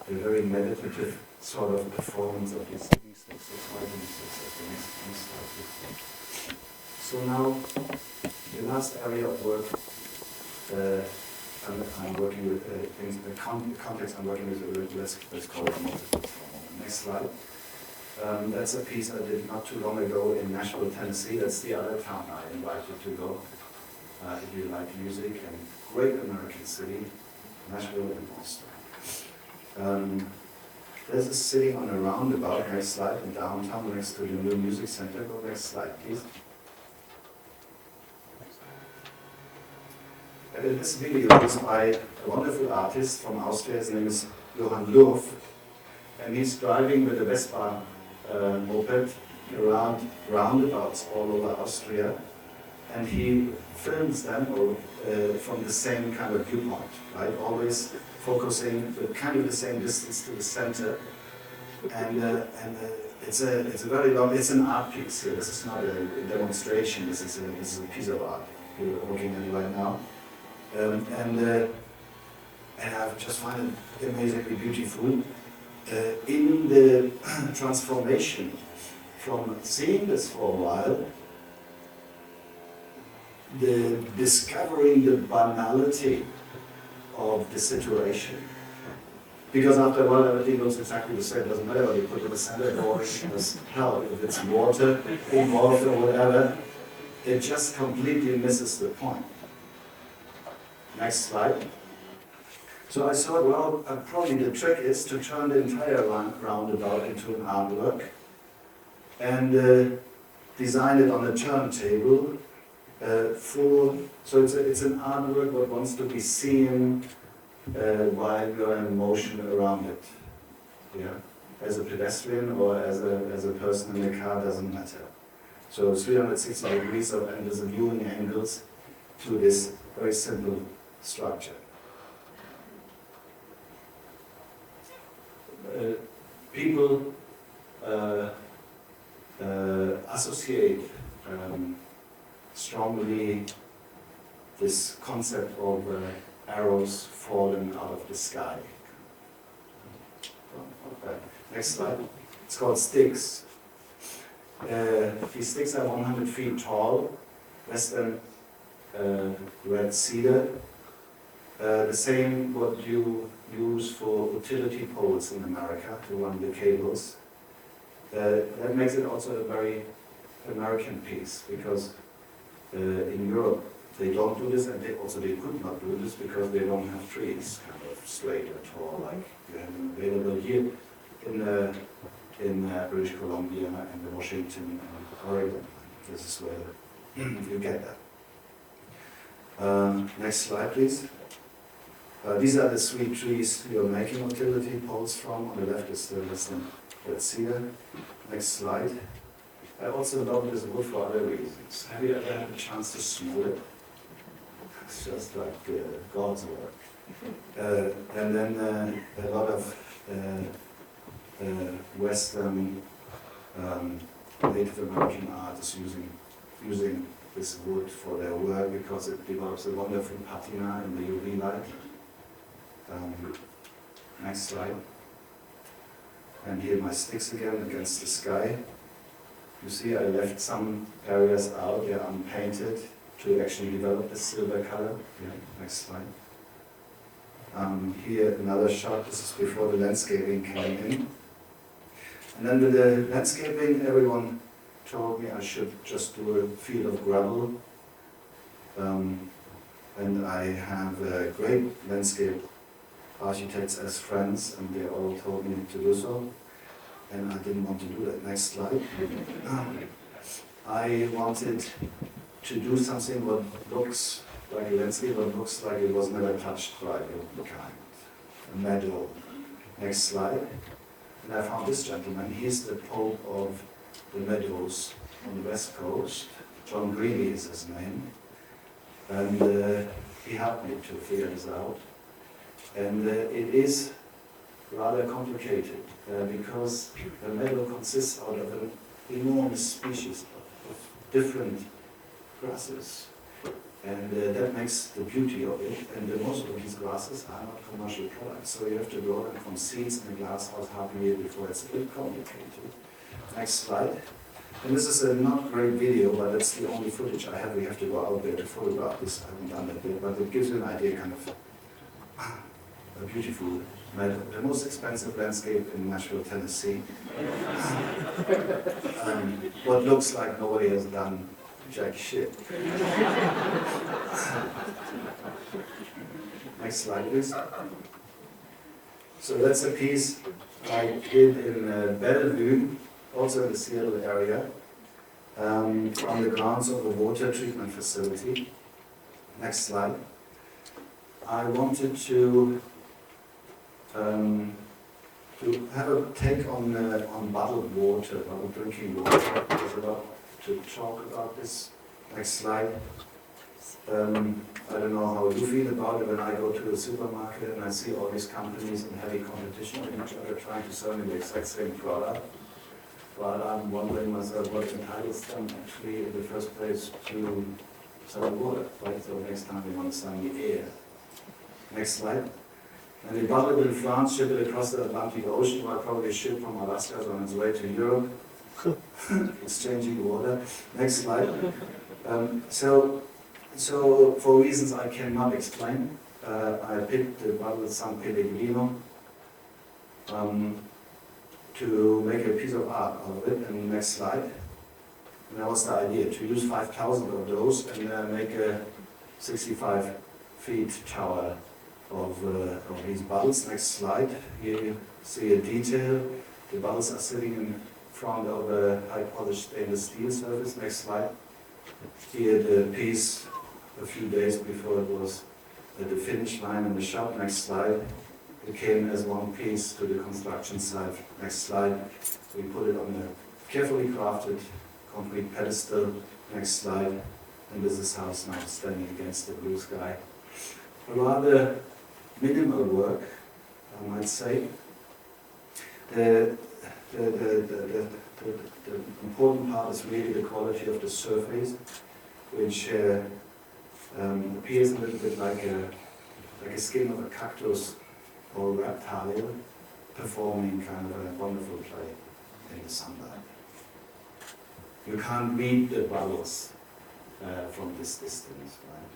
Speaker 3: very meditative sort of performance of these spinning sticks. So now, the last area of work I'm working with things, the context I'm working with, let's call it multiple. Next slide. That's a piece I did not too long ago in Nashville, Tennessee. That's the other town I invited to go. If you like music, and great American city, Nashville and Boston. This is sitting on a roundabout, next slide, in downtown next to the new music center. Go next slide, please. This video is by a wonderful artist from Austria. His name is Johann Löw, and he's driving with a Vespa moped around roundabouts all over Austria, and he films them from the same kind of viewpoint, right? Always focusing with kind of the same distance to the center, and it's a very long. It's an art piece. This is not a demonstration. This is a piece of art we're looking at right now. And I've just found it amazingly beautiful. In the transformation from seeing this for a while, discovering the banality of the situation. Because after a while, everything looks exactly the same. It doesn't matter what you put in the center, or as hell, if it's water involved or whatever, it just completely misses the point. Next slide. So I thought, well, probably the trick is to turn the entire roundabout into an artwork and design it on a turntable so it's an artwork that wants to be seen while you're in motion around it. Yeah? As a pedestrian or as a person in the car, doesn't matter. So 360 degrees of and there's viewing angles to this very simple structure. People associate strongly this concept of arrows falling out of the sky. Okay. Next slide. It's called sticks. These sticks are 100 feet tall, Western red cedar. The same what you use for utility poles in America to run the cables. That makes it also a very American piece, because in Europe they don't do this, and they could not do this because they don't have trees kind of straight or tall like you have available here in British Columbia and Washington and Oregon. This is where you get that. Next slide, please. These are the 3 trees you're making utility poles from. On the left is the Western red cedar. Next slide. I also love this wood for other reasons. Have you ever had a chance to smell it? It's just like God's work. And then a lot of Western Native American artists using this wood for their work because it develops a wonderful patina in the UV light. Next slide. And here my sticks again against the sky. You see I left some areas out, they're unpainted to actually develop the silver color. Yeah, next slide. Here another shot, this is before the landscaping came in. And then with the landscaping, everyone told me I should just do a field of gravel. And I have great landscape architects as friends, and they all told me to do so. And I didn't want to do that. Next slide. I wanted to do something what looks like a landscape, but looks like it was never touched by humankind. A meadow. Next slide. And I found this gentleman. He's the Pope of the Meadows on the West Coast. John Greeley is his name. And he helped me to figure this out. And it is rather complicated because the meadow consists out of an enormous species of different grasses. And that makes the beauty of it. And most of these grasses are not commercial products. So you have to grow them from seeds in a glass house half a year before. It's a bit complicated. Next slide. And this is a not great video, but that's the only footage I have. We have to go out there to photograph this. I haven't done that yet, but it gives you an idea kind of a beautiful meadow. The most expensive landscape in Nashville, Tennessee. What looks like nobody has done jack shit. Next slide, please. So that's a piece I did in Bellevue, also in the Seattle area, on the grounds of a water treatment facility. Next slide. I wanted to have a take on bottled water, bottled drinking water. There's a lot to talk about this. Next slide. I don't know how you feel about it when I go to a supermarket and I see all these companies in heavy competition with each other trying to sell me the exact same product. But I'm wondering myself what entitles them actually in the first place to sell water, right? So next time they want to sell me air. Next slide. And they bottle it in France, ship it across the Atlantic Ocean, or probably ship from Alaska on its way to Europe. exchanging water. Next slide. So for reasons I cannot explain, I picked the bottle San Pellegrino to make a piece of art out of it. And next slide. And that was the idea, to use 5,000 of those and make a 65 feet tower of these bottles. Next slide. Here you see a detail. The bottles are sitting in front of a high polished stainless steel surface. Next slide. Here the piece a few days before it was at the finish line in the shop. Next slide. It came as one piece to the construction site. Next slide. We put it on a carefully crafted concrete pedestal. Next slide. And this is how it's now standing against the blue sky. A rather minimal work, I might say. The important part is really the quality of the surface, which appears a little bit like a skin of a cactus or reptile performing kind of a wonderful play in the sunlight. You can't read the bubbles from this distance, right?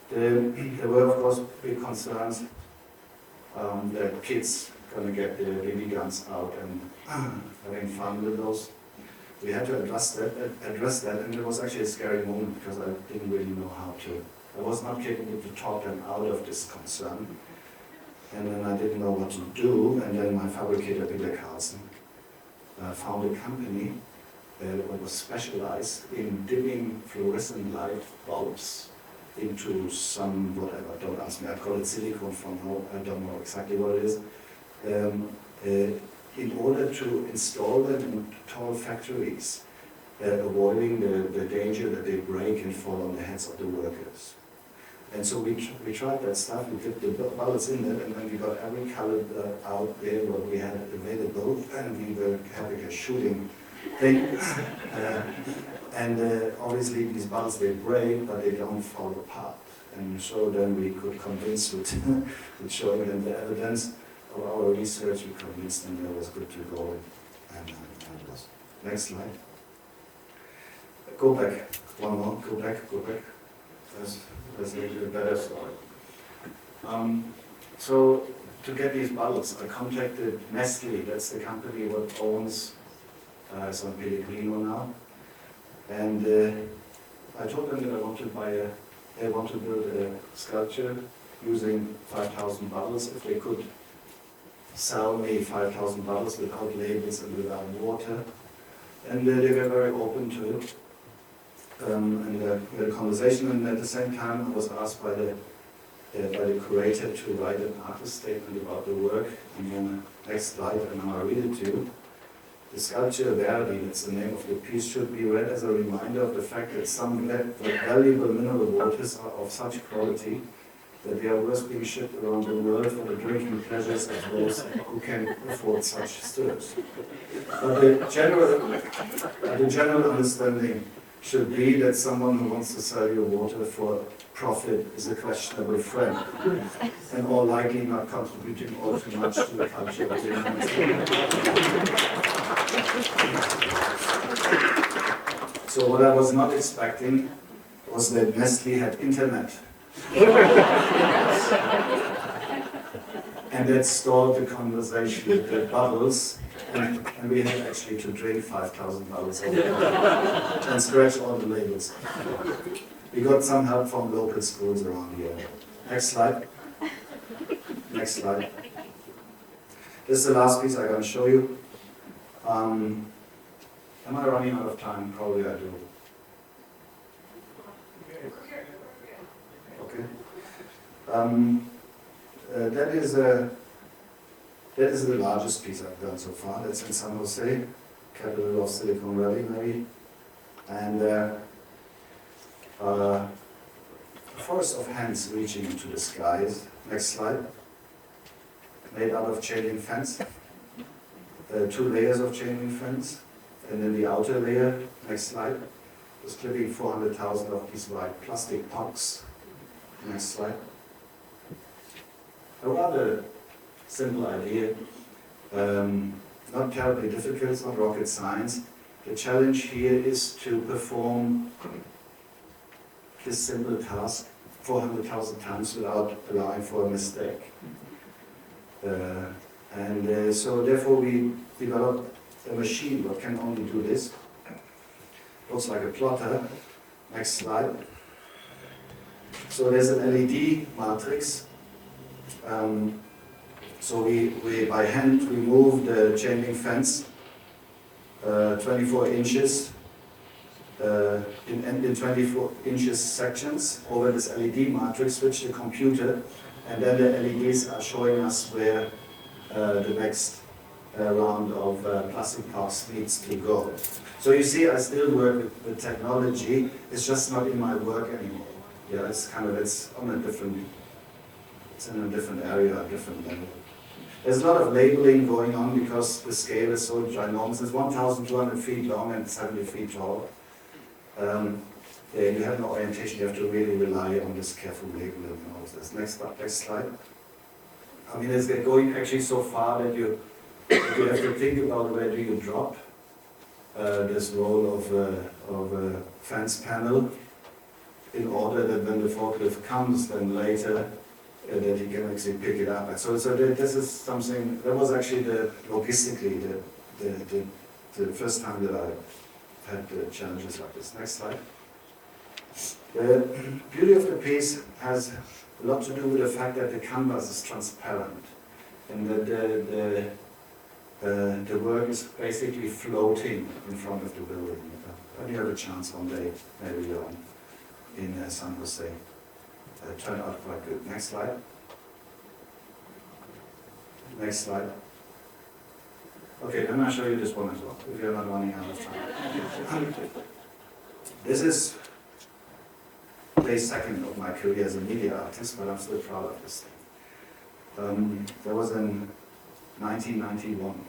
Speaker 3: There were, of course, big concerns that kids going to get their BB guns out and having fun with those. We had to address that, and it was actually a scary moment because I didn't really know how to. I was not capable to talk them out of this concern, and then I didn't know what to do. And then my fabricator, Peter Carlson, found a company that was specialized in dipping fluorescent light bulbs into some whatever. Don't ask me. I call it silicone from home. I don't know exactly what it is. In order to install them in tall factories, avoiding the danger that they break and fall on the heads of the workers. And so we tried that stuff, we dipped the bullets in it, and then we got every color out there what we had available, and we were having a shooting thing. Obviously these bullets, they break, but they don't fall apart. And so then we could convince with showing them the evidence of our research, we convinced them that it was good to go. And it was. Next slide. Go back. One more. Go back. That's a little bit better story. So to get these bottles, I contacted Nestle. That's the company that owns San Pellegrino now. And I told them that I want to build a sculpture using 5,000 bottles. If they could sell me 5,000 bottles without labels and without water. And they were very open to it. And we had a conversation, and at the same time I was asked by the curator to write an artist statement about the work. And then next slide, and now I read it to you. The sculpture Verdi, that's the name of the piece, should be read as a reminder of the fact that some valuable mineral waters are of such quality that they are worth being shipped around the world for the drinking pleasures of those who can afford such stills. But the general understanding should be that someone who wants to sell you water for profit is a questionable friend, and all likely not contributing all too much to the culture of the United States. So what I was not expecting was that Nestle had internet. And that stalled the conversation with the bubbles, and we had actually to drink 5,000 bubbles and scratch all the labels. We got some help from local schools around here. Next slide. Next slide. This is the last piece I'm going to show you. Am I running out of time? Probably I do. Okay. That is the largest piece I've done so far. That's in San Jose, capital of Silicon Valley, maybe. And a forest of hands reaching into the skies. Next slide. Made out of chain link fence. 2 layers of chain link fence. And then the outer layer, next slide, was clipping 400,000 of these white plastic pucks. Next slide. A rather simple idea. not terribly difficult, it's not rocket science. The challenge here is to perform this simple task 400,000 times without allowing for a mistake. So therefore we developed a machine that can only do this. Looks like a plotter. Next slide. So there's an LED matrix. So we by hand remove the chain link fence 24 inches in 24 inches sections over this LED matrix, switch the computer, and then the LEDs are showing us where the next round of plastic parts needs to go. So you see, I still work with technology. It's just not in my work anymore. Yeah, it's on a different. It's in a different area, a different level. There's a lot of labeling going on because the scale is so ginormous. It's 1,200 feet long and 70 feet tall. You have no orientation. You have to really rely on this careful labeling and all this. Next slide. I mean, it's going actually so far that you have to think about where do you drop this roll of a fence panel in order that when the forklift comes, then later that he can actually pick it up. So this is something that was actually logistically the first time that I had challenges like this. Next slide. The beauty of the piece has a lot to do with the fact that the canvas is transparent and that the work is basically floating in front of the building. And you have a chance one day, maybe you're in San Jose. Turned out quite good. Next slide. Next slide. Okay, then I'll show you this one as well, if you're not running out of time. This is day second of my career as a media artist, but I'm still proud of this thing. That was in 1991.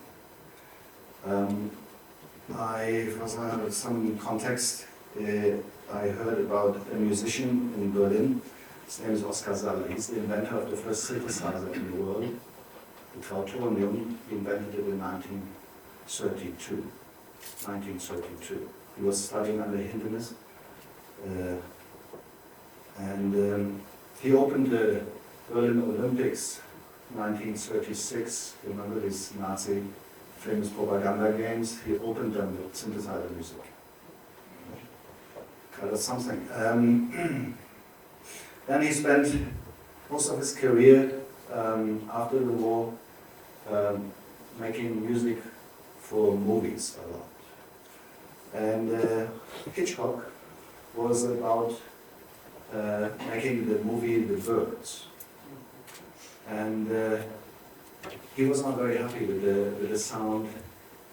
Speaker 3: Some context, I heard about a musician in Berlin. His name is Oskar Salle. He's the inventor of the first synthesizer in the world, the Trautonium. He invented it in 1932. He was studying under Hindenis. He opened the Berlin Olympics 1936. Remember these Nazi famous propaganda games? He opened them with synthesizer music. That's something. Then he spent most of his career after the war making music for movies a lot. And Hitchcock was about making the movie The Birds. And he was not very happy with the sound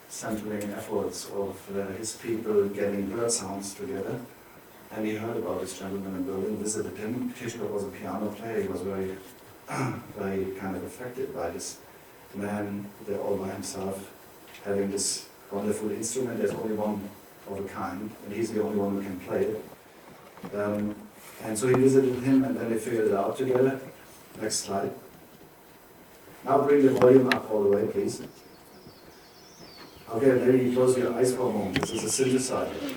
Speaker 3: sampling efforts of his people getting bird sounds together. And he heard about this gentleman in Berlin, visited him. Hitchcock was a piano player. He was very, very kind of affected by this man there all by himself, having this wonderful instrument. There's only one of a kind, and he's the only one who can play it. And so he visited him, and then they figured it out together. Next slide. Now bring the volume up all the way, please. Okay, maybe you close your eyes for a moment. This is a synthesizer.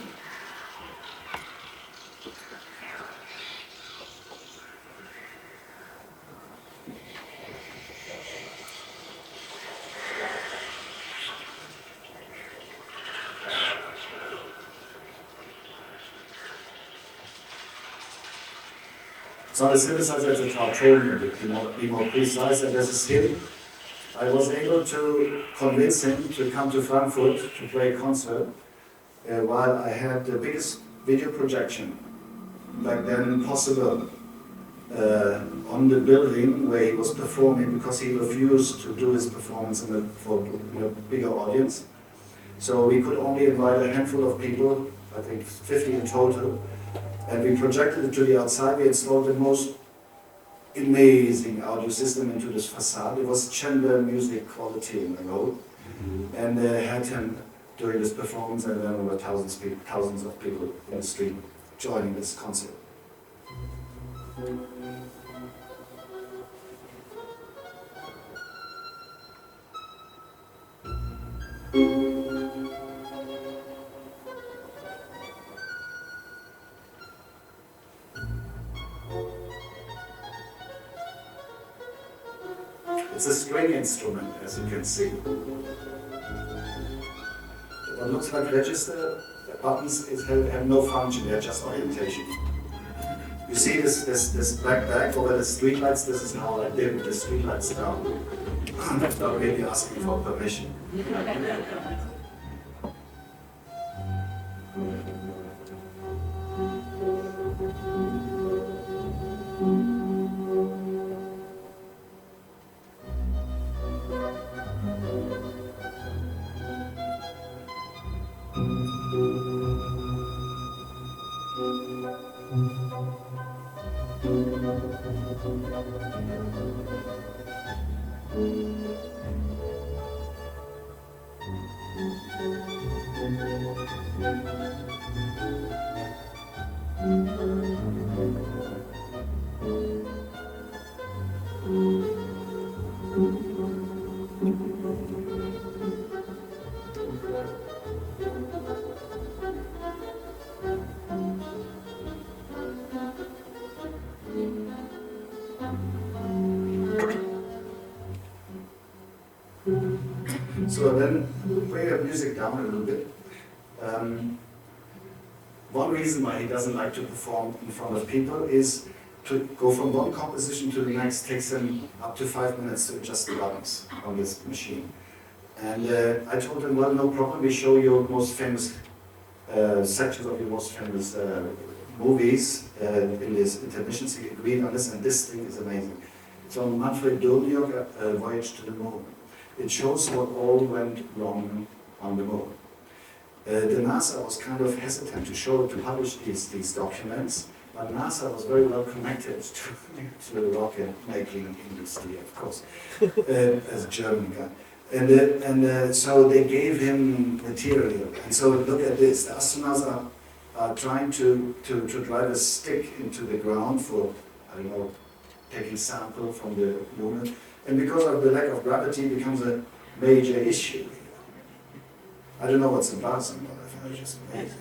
Speaker 3: It's not a synthesizer, it's a Trautonium, to be more precise, and this is him. I was able to convince him to come to Frankfurt to play a concert while I had the biggest video projection back then possible on the building where he was performing, because he refused to do his performance for a bigger audience. So we could only invite a handful of people, I think 50 in total. And we projected it to the outside. We installed the most amazing audio system into this facade. It was chamber music quality in the road. And had him doing this performance, and then there were thousands of people in the street joining this concert. It's a string instrument, as you can see. What looks like register buttons have no function, they're just orientation. You see this black bag over the streetlights, this is how I dim the streetlights down. Without really asking for permission. So then, bring the music down a little bit. One reason why he doesn't like to perform in front of people is to go from one composition to the next takes him up to 5 minutes to adjust the buttons on this machine. And I told him, well, no problem, we show your most famous sections of your most famous movies in this intermission, so he agreed on this, and this thing is amazing. It's on Manfred Dolniok, Voyage to the Moon. It shows what all went wrong on the moon. The NASA was kind of hesitant to publish these documents, but NASA was very well connected to the rocket making industry, of course, as a German guy. And so they gave him material. And so look at this, the astronauts are trying to drive a stick into the ground for, I don't know, taking sample from the moon. And because of the lack of gravity, it becomes a major issue. I don't know what's embarrassing about it, I find it just amazing.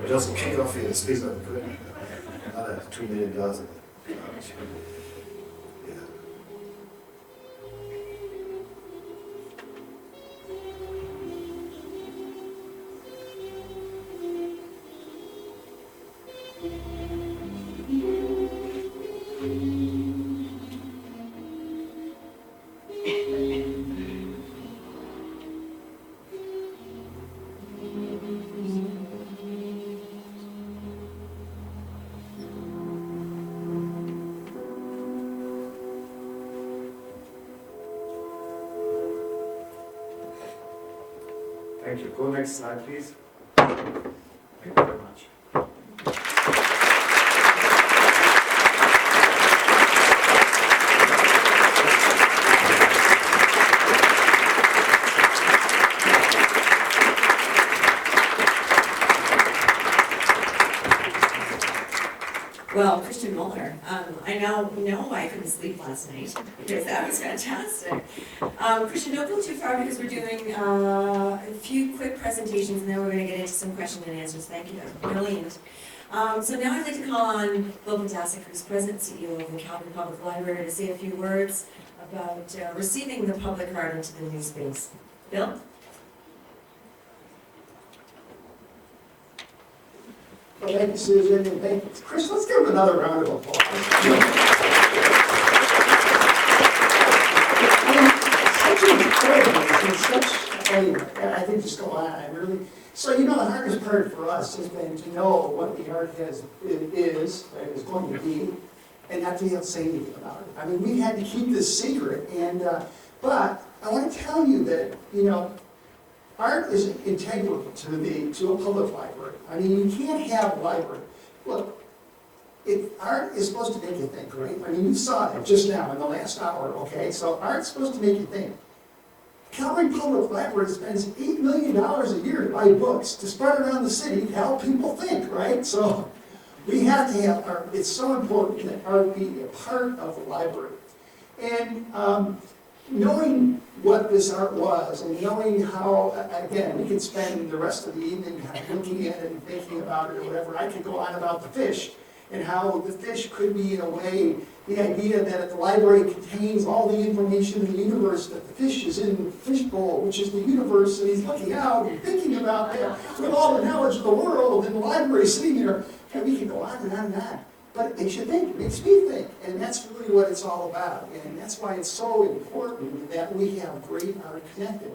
Speaker 3: Just kick off here, this piece of equipment. Another $2 million of it. Yeah. Thank you. Go next slide, please. Thank you very much.
Speaker 1: Well, Christian Moeller, I now know why I couldn't sleep last night, because that was fantastic. Christian, don't go too far because we're doing a few quick presentations and then we're going to get into some question and answers. Thank you, that was brilliant. So now I'd like to call on Bill Ptacek, who's President and CEO of the Calgary Public Library, to say a few words about receiving the public art into the new space. Bill?
Speaker 6: Well, thank you, Susan, and thank you. Chris, let's give him another round of applause. Such an encouragement and such, anyway, I think just go on, I really, so the hardest part for us has been to know what the art is going to be, and not to be able to say anything about it. I mean, we had to keep this secret, and, but I want to tell you that, art is integral to a public library. I mean, you can't have a library look, art is supposed to make you think, right? I mean, you saw it just now in the last hour, okay? So art's supposed to make you think. Calgary Public Library spends $8 million a year to buy books to spread around the city to help people think, right? So we have to have art. It's so important that art be a part of the library. And knowing what this art was and knowing how, again, we could spend the rest of the evening kind of looking at it and thinking about it or whatever. I could go on about the fish and how the fish could be, in a way, the idea that the library contains all the information in the universe, that the fish is in the fish bowl, which is the universe, and he's looking out and thinking about that with all the knowledge of the world, and the library sitting there. And we can go on and on and on. But it makes you think, it makes me think, and that's really what it's all about. And that's why it's so important that we have great art connected.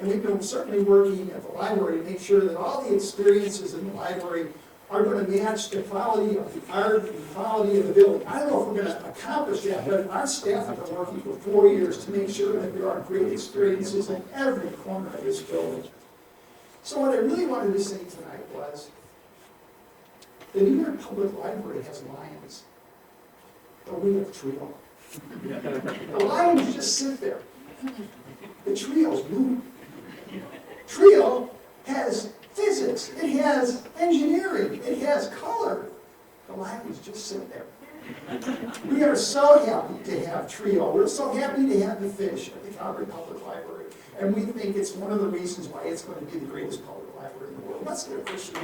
Speaker 6: And we've been certainly working at the library to make sure that all the experiences in the library are going to match the quality of the art and the quality of the building. I don't know if we're going to accomplish that, but our staff have been working for 4 years to make sure that there are great experiences in every corner of this building. So what I really wanted to say tonight was, the New York Public Library has lions, but we have trio. The lions just sit there. The trios move. Trio has physics, it has engineering, it has color. The lions just sit there. We are so happy to have trio. We're so happy to have the fish at the Calgary Public Library. And we think it's one of the reasons why it's going to be the greatest public library in the world. Let's get a fish in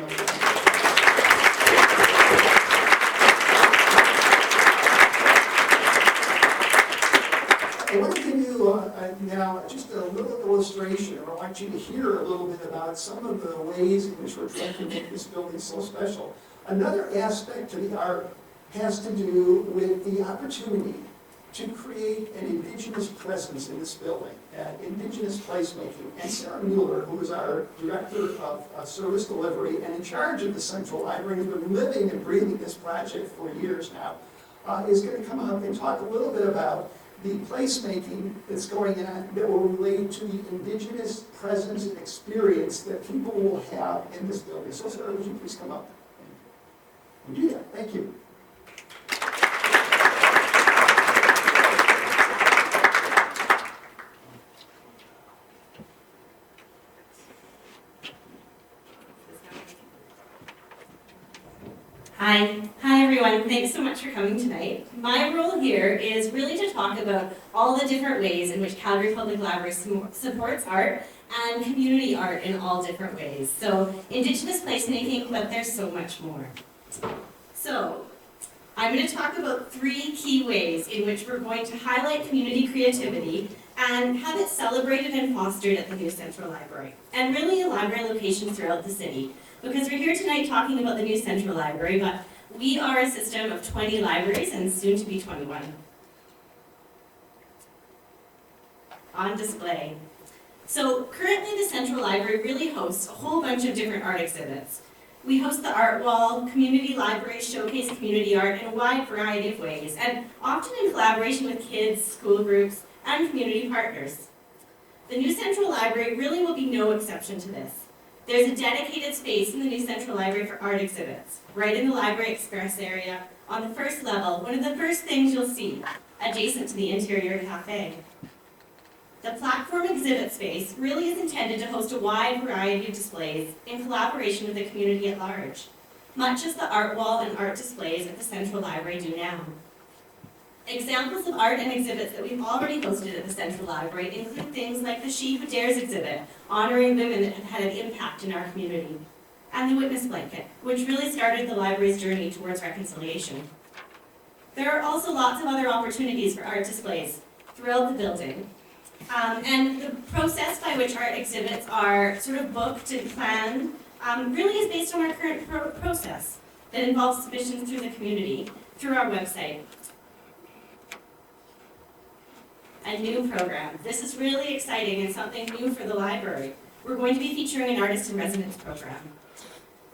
Speaker 6: I want to give you now just a little illustration, or I want you to hear a little bit about some of the ways in which we're trying to make this building so special. Another aspect to the art has to do with the opportunity to create an Indigenous presence in this building, Indigenous placemaking. And Sarah Meilleur, who is our Director of Service Delivery and in charge of the Central Library, has been living and breathing this project for years now, is going to come up and talk a little bit about the placemaking that's going on that will relate to the Indigenous presence and experience that people will have in this building. So Sarah, would you please come up and do that? Thank you.
Speaker 7: Hi everyone, thanks so much for coming tonight. My role here is really to talk about all the different ways in which Calgary Public Library supports art and community art in all different ways. So Indigenous placemaking, but there's so much more. So I'm going to talk about 3 key ways in which we're going to highlight community creativity and have it celebrated and fostered at the new Central Library, and really in library locations throughout the city. Because we're here tonight talking about the new Central Library, but we are a system of 20 libraries and soon to be 21. On display. So currently the Central Library really hosts a whole bunch of different art exhibits. We host the art wall, community libraries showcase community art in a wide variety of ways, and often in collaboration with kids, school groups, and community partners. The new Central Library really will be no exception to this. There's a dedicated space in the new Central Library for art exhibits, right in the Library Express area, on the first level, one of the first things you'll see, adjacent to the interior cafe. The platform exhibit space really is intended to host a wide variety of displays in collaboration with the community at large, much as the art wall and art displays at the Central Library do now. Examples of art and exhibits that we've already hosted at the Central Library include things like the She Who Dares exhibit, honoring women that have had an impact in our community, and the Witness Blanket, which really started the library's journey towards reconciliation. There are also lots of other opportunities for art displays throughout the building. And the process by which art exhibits are sort of booked and planned really is based on our current process that involves submissions through the community, through our website. A new program. This is really exciting and something new for the library. We're going to be featuring an Artist in Residence program.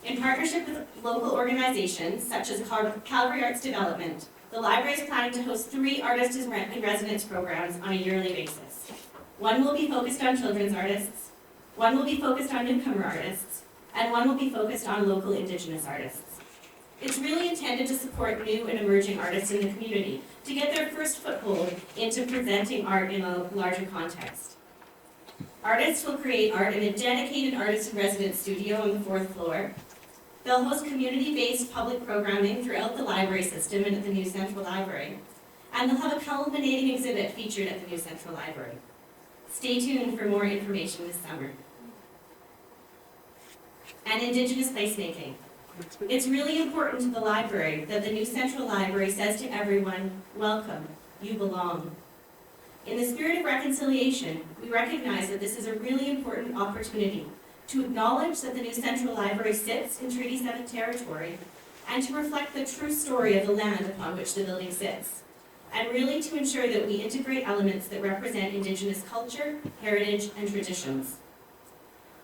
Speaker 7: In partnership with local organizations such as Calgary Arts Development, the library is planning to host 3 Artist in Residence programs on a yearly basis. One will be focused on children's artists, one will be focused on newcomer artists, and one will be focused on local Indigenous artists. It's really intended to support new and emerging artists in the community to get their first foothold into presenting art in a larger context. Artists will create art in a dedicated artist-in-residence studio on the 4th floor. They'll host community-based public programming throughout the library system and at the new Central Library. And they'll have a culminating exhibit featured at the new Central Library. Stay tuned for more information this summer. And Indigenous placemaking. It's really important to the library that the new Central Library says to everyone, welcome, you belong. In the spirit of reconciliation, we recognize that this is a really important opportunity to acknowledge that the new Central Library sits in Treaty 7 territory and to reflect the true story of the land upon which the building sits, and really to ensure that we integrate elements that represent Indigenous culture, heritage, and traditions.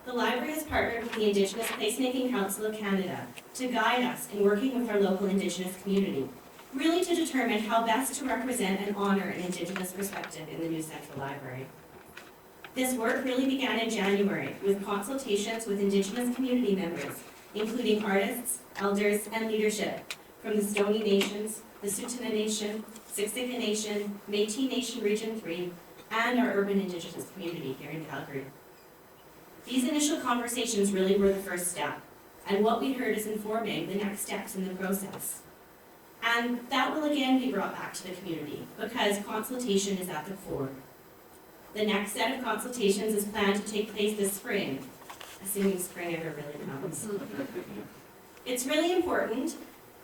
Speaker 7: The library has partnered with the Indigenous Placemaking Council of Canada to guide us in working with our local Indigenous community, really to determine how best to represent and honor an Indigenous perspective in the new Central Library. This work really began in January with consultations with Indigenous community members, including artists, elders, and leadership from the Stoney Nations, the Tsuut'ina Nation, Siksika Nation, Métis Nation Region 3, and our urban Indigenous community here in Calgary. These initial conversations really were the first step, and what we heard is informing the next steps in the process. And that will again be brought back to the community, because consultation is at the core. The next set of consultations is planned to take place this spring, assuming spring ever really comes. It's really important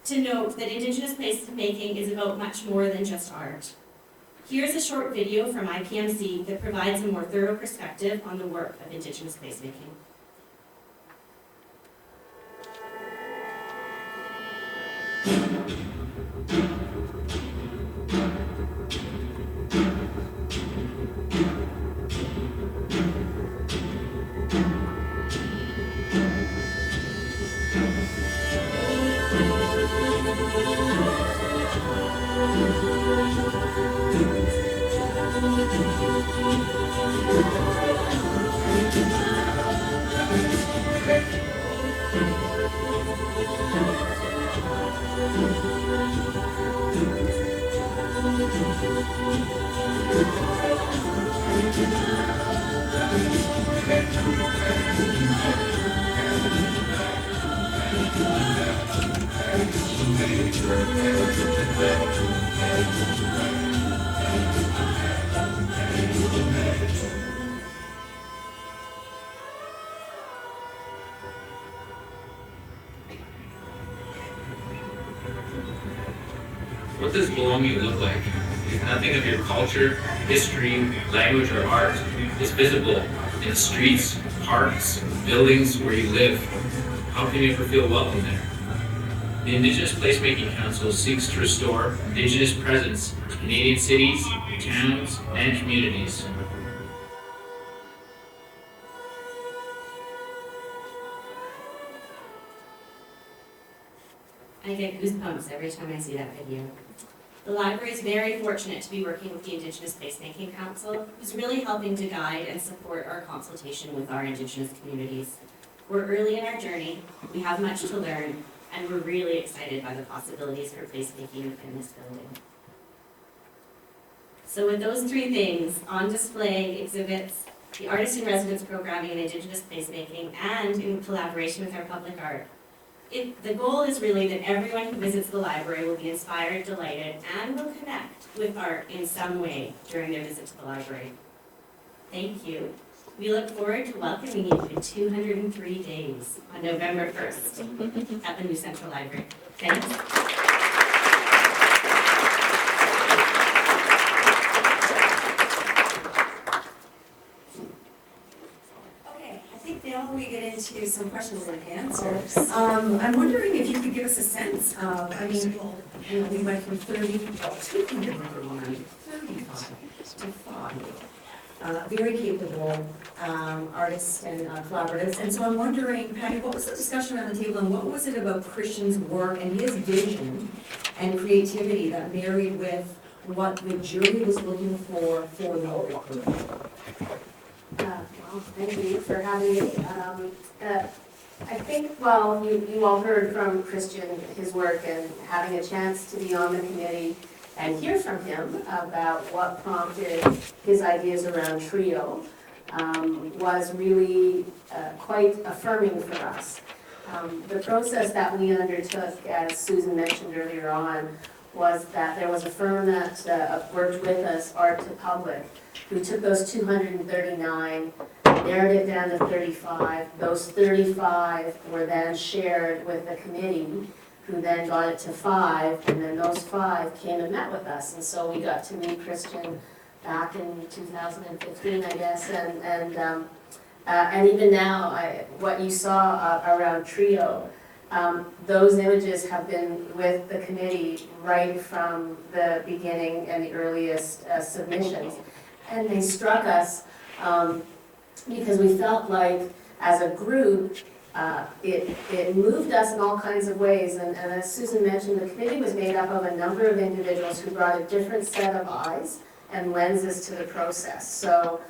Speaker 7: to note that Indigenous placemaking is about much more than just art. Here's a short video from IPMC that provides a more thorough perspective on the work of Indigenous placemaking.
Speaker 8: What does belonging look like? If nothing of your culture, history, language, or art is visible in the streets, parks, buildings where you live, how can you ever feel welcome there? The Indigenous Placemaking Council seeks to restore Indigenous presence in Canadian cities, towns, and communities.
Speaker 7: I get goosebumps every time I see that video. The library is very fortunate to be working with the Indigenous Placemaking Council, who's really helping to guide and support our consultation with our Indigenous communities. We're early in our journey, we have much to learn, and we're really excited by the possibilities for placemaking within this building. So with those three things, on display, exhibits, the Artist in Residence programming and Indigenous placemaking, and in collaboration with our public art, the goal is really that everyone who visits the library will be inspired, delighted, and will connect with art in some way during their visit to the library. Thank you. We look forward to welcoming you in 203 days on November 1st at the new Central Library. Thanks.
Speaker 1: Okay, I think now we get into some questions and answers. I'm wondering if you could give us a sense of, I mean, you know, we went from 30 to 239, 35 to 5. Very capable artists and collaboratives. And so I'm wondering, Patty, what was the discussion around the table and what was it about Christian's work and his vision and creativity that married with what the jury was looking for the work?
Speaker 9: Well, thank you for having me. I think, well, you all heard from Christian, his work, and having a chance to be on the committee and hear from him about what prompted his ideas around TRIO was really quite affirming for us. The process that we undertook, as Susan mentioned earlier on, was that there was a firm that worked with us, Art to Public, who took those 239, narrowed it down to 35. Those 35 were then shared with the committee, who then got it to 5, and then those 5 came and met with us. And so we got to meet Christian back in 2015, I guess, and even now, what you saw around TRIO, those images have been with the committee right from the beginning and the earliest submissions. And they struck us because we felt like, as a group, it moved us in all kinds of ways. And as Susan mentioned, the committee was made up of a number of individuals who brought a different set of eyes and lenses to the process. So,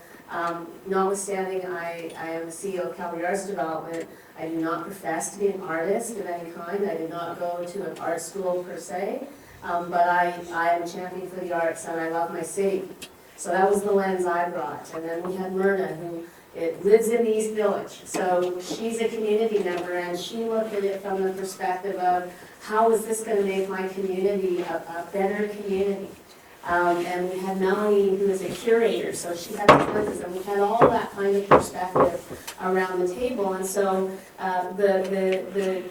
Speaker 9: notwithstanding I am the CEO of Calgary Arts Development, I do not profess to be an artist of any kind. I did not go to an art school per se, but I am a champion for the arts and I love my city. So that was the lens I brought. And then we had Myrna, who lives in the East Village. So she's a community member and she looked at it from the perspective of how is this going to make my community a better community. And we had Melanie, who is a curator, so she had the lenses, and we had all that kind of perspective around the table. And so the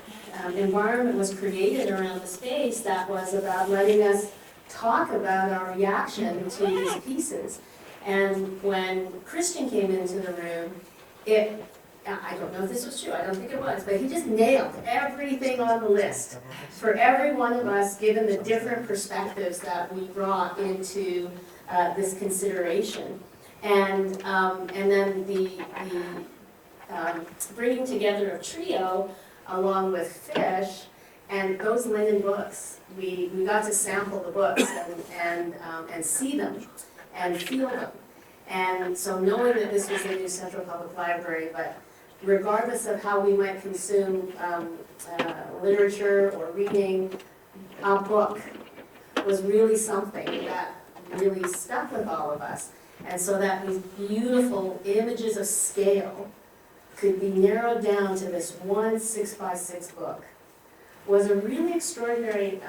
Speaker 9: environment was created around the space that was about letting us talk about our reaction to these pieces. And when Christian came into the room, I don't know if this was true, I don't think it was, but he just nailed everything on the list for every one of us, given the different perspectives that we brought into this consideration. And then the bringing together of TRIO along with Fish and those linen books. We got to sample the books and see them and feel them. And so knowing that this was the new Central Public Library, but regardless of how we might consume literature or reading, a book was really something that really stuck with all of us. And so that these beautiful images of scale could be narrowed down to this one 6x6 book was a really extraordinary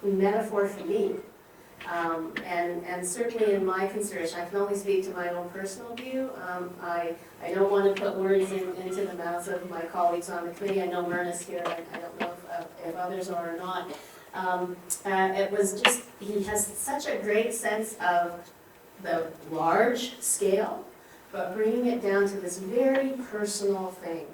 Speaker 9: metaphor for me. And certainly in my consideration, I can only speak to my own personal view. I don't want to put words into the mouths of my colleagues on the committee. I know Myrna's here, I don't know if others are or not. It was just, he has such a great sense of the large scale, but bringing it down to this very personal thing.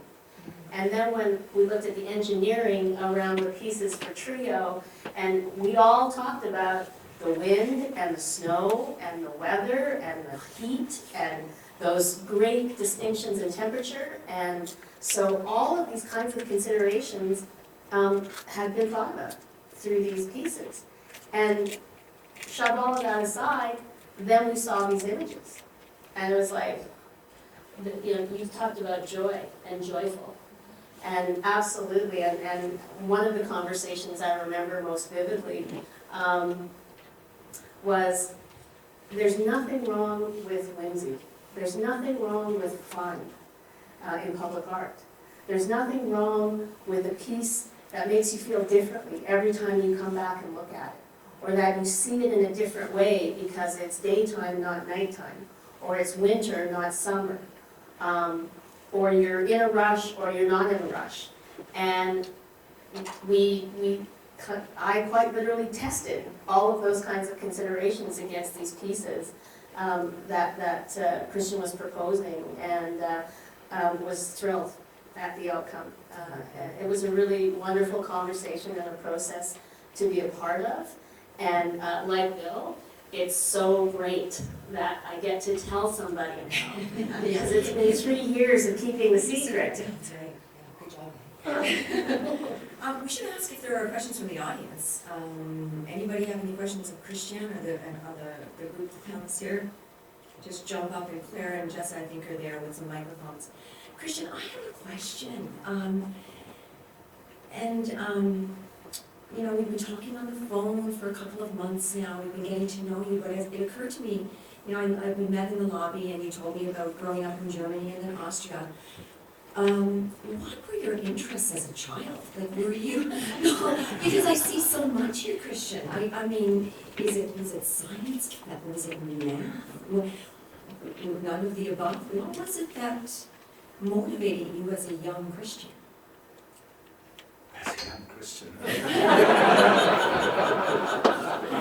Speaker 9: And then when we looked at the engineering around the pieces for TRIO, and we all talked about the wind and the snow and the weather and the heat and those great distinctions in temperature. And so all of these kinds of considerations had been thought about through these pieces. And shove all of that aside, then we saw these images. And it was like, you know, you talked about joy and joyful. And absolutely, and one of the conversations I remember most vividly was, there's nothing wrong with whimsy. There's nothing wrong with fun in public art. There's nothing wrong with a piece that makes you feel differently every time you come back and look at it. Or that you see it in a different way because it's daytime, not nighttime. Or it's winter, not summer. Or you're in a rush, or you're not in a rush. And I quite literally tested all of those kinds of considerations against these pieces that Christian was proposing, and was thrilled at the outcome. It was a really wonderful conversation and a process to be a part of. And like Bill, it's so great that I get to tell somebody now, because it's been 3 years of keeping the secret.
Speaker 1: That's right. Yeah, good job. We should ask if there are questions from the audience. Anybody have any questions of Christian or the group of panelists here? Just jump up, and Claire and Jessa, I think, are there with some microphones. Christian, I have a question. You know, we've been talking on the phone for a couple of months now. We've been getting to know you, but it occurred to me, you know, we met in the lobby and you told me about growing up in Germany and then Austria. What were your interests as a child? Like, were you, because I see so much here, Christian. I mean, was it science? Was it math? None of the above? What was it that motivated you as a young Christian?
Speaker 3: As a young Christian.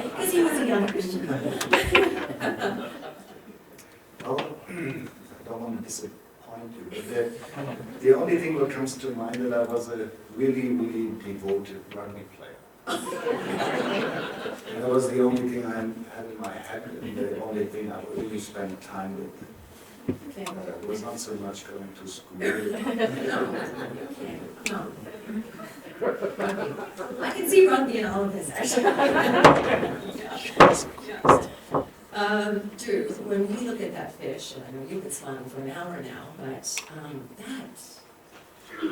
Speaker 1: Because he was a young Christian.
Speaker 3: Well, I don't want to disappoint you, but the only thing that comes to mind is that I was a really, really devoted rugby player. And that was the only thing I had in my head, and the only thing I really spent time with. It was not so much going to school.
Speaker 1: No. I can see rugby in all of this, actually. Drew, when we look at that fish, and I know you've been smiling for an hour now, but we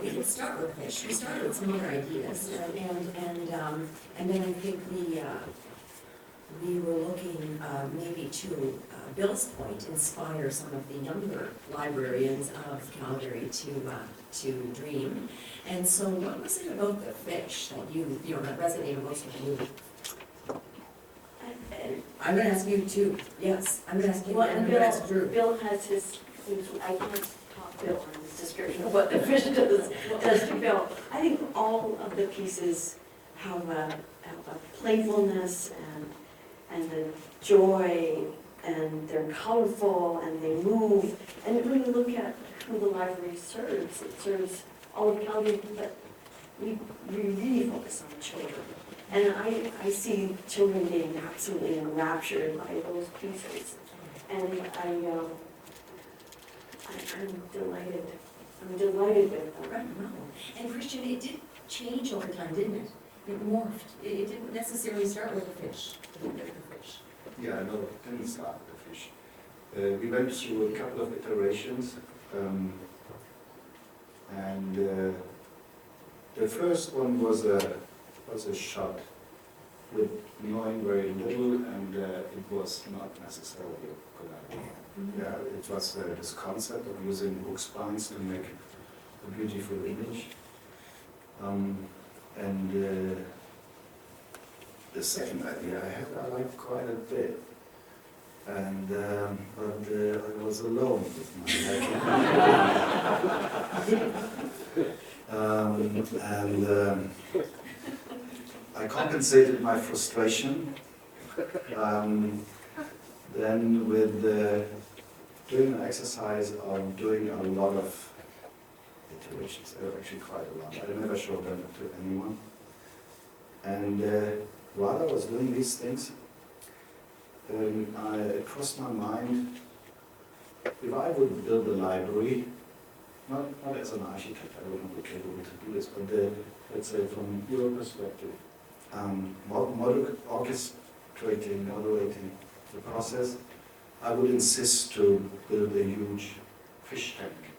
Speaker 1: didn't start with fish. We started with some other ideas, and then I think we were looking maybe to Bill's point, inspire some of the younger librarians of Calgary to dream. And so, what was it about the fish that that resonated most with you? I'm going to ask you too. Yes, I'm going to ask you.
Speaker 2: Well,
Speaker 1: and I'm going to ask Drew.
Speaker 2: Bill has his, I can't talk Bill on his description of what the fish does to Bill. I think all of the pieces have a playfulness and the joy, and they're colorful and they move. And when you look at who the library serves, it serves all of Calgary, but we really focus on children. And I see children being absolutely enraptured by those pieces. And I'm delighted. I'm delighted with them.
Speaker 1: Right, no. And Christian, it did change over time, didn't it? It morphed. It didn't necessarily start with a fish.
Speaker 3: Yeah, no, it didn't start with the fish. We went through a couple of iterations, and the first one was a shot with knowing very little, and it was not necessarily a good idea.
Speaker 1: Mm-hmm.
Speaker 3: Yeah, it was this concept of using book spines to make a beautiful image. The second idea I liked quite a bit, and but I was alone with my idea. I compensated my frustration then with doing an exercise of doing a lot of iterations. There were actually quite a lot. I never showed them to anyone. And while I was doing these things, it crossed my mind, if I would build a library, not as an architect, I wouldn't be capable to do this, but let's say from your perspective, orchestrating, moderating the process, I would insist to build a huge fish tank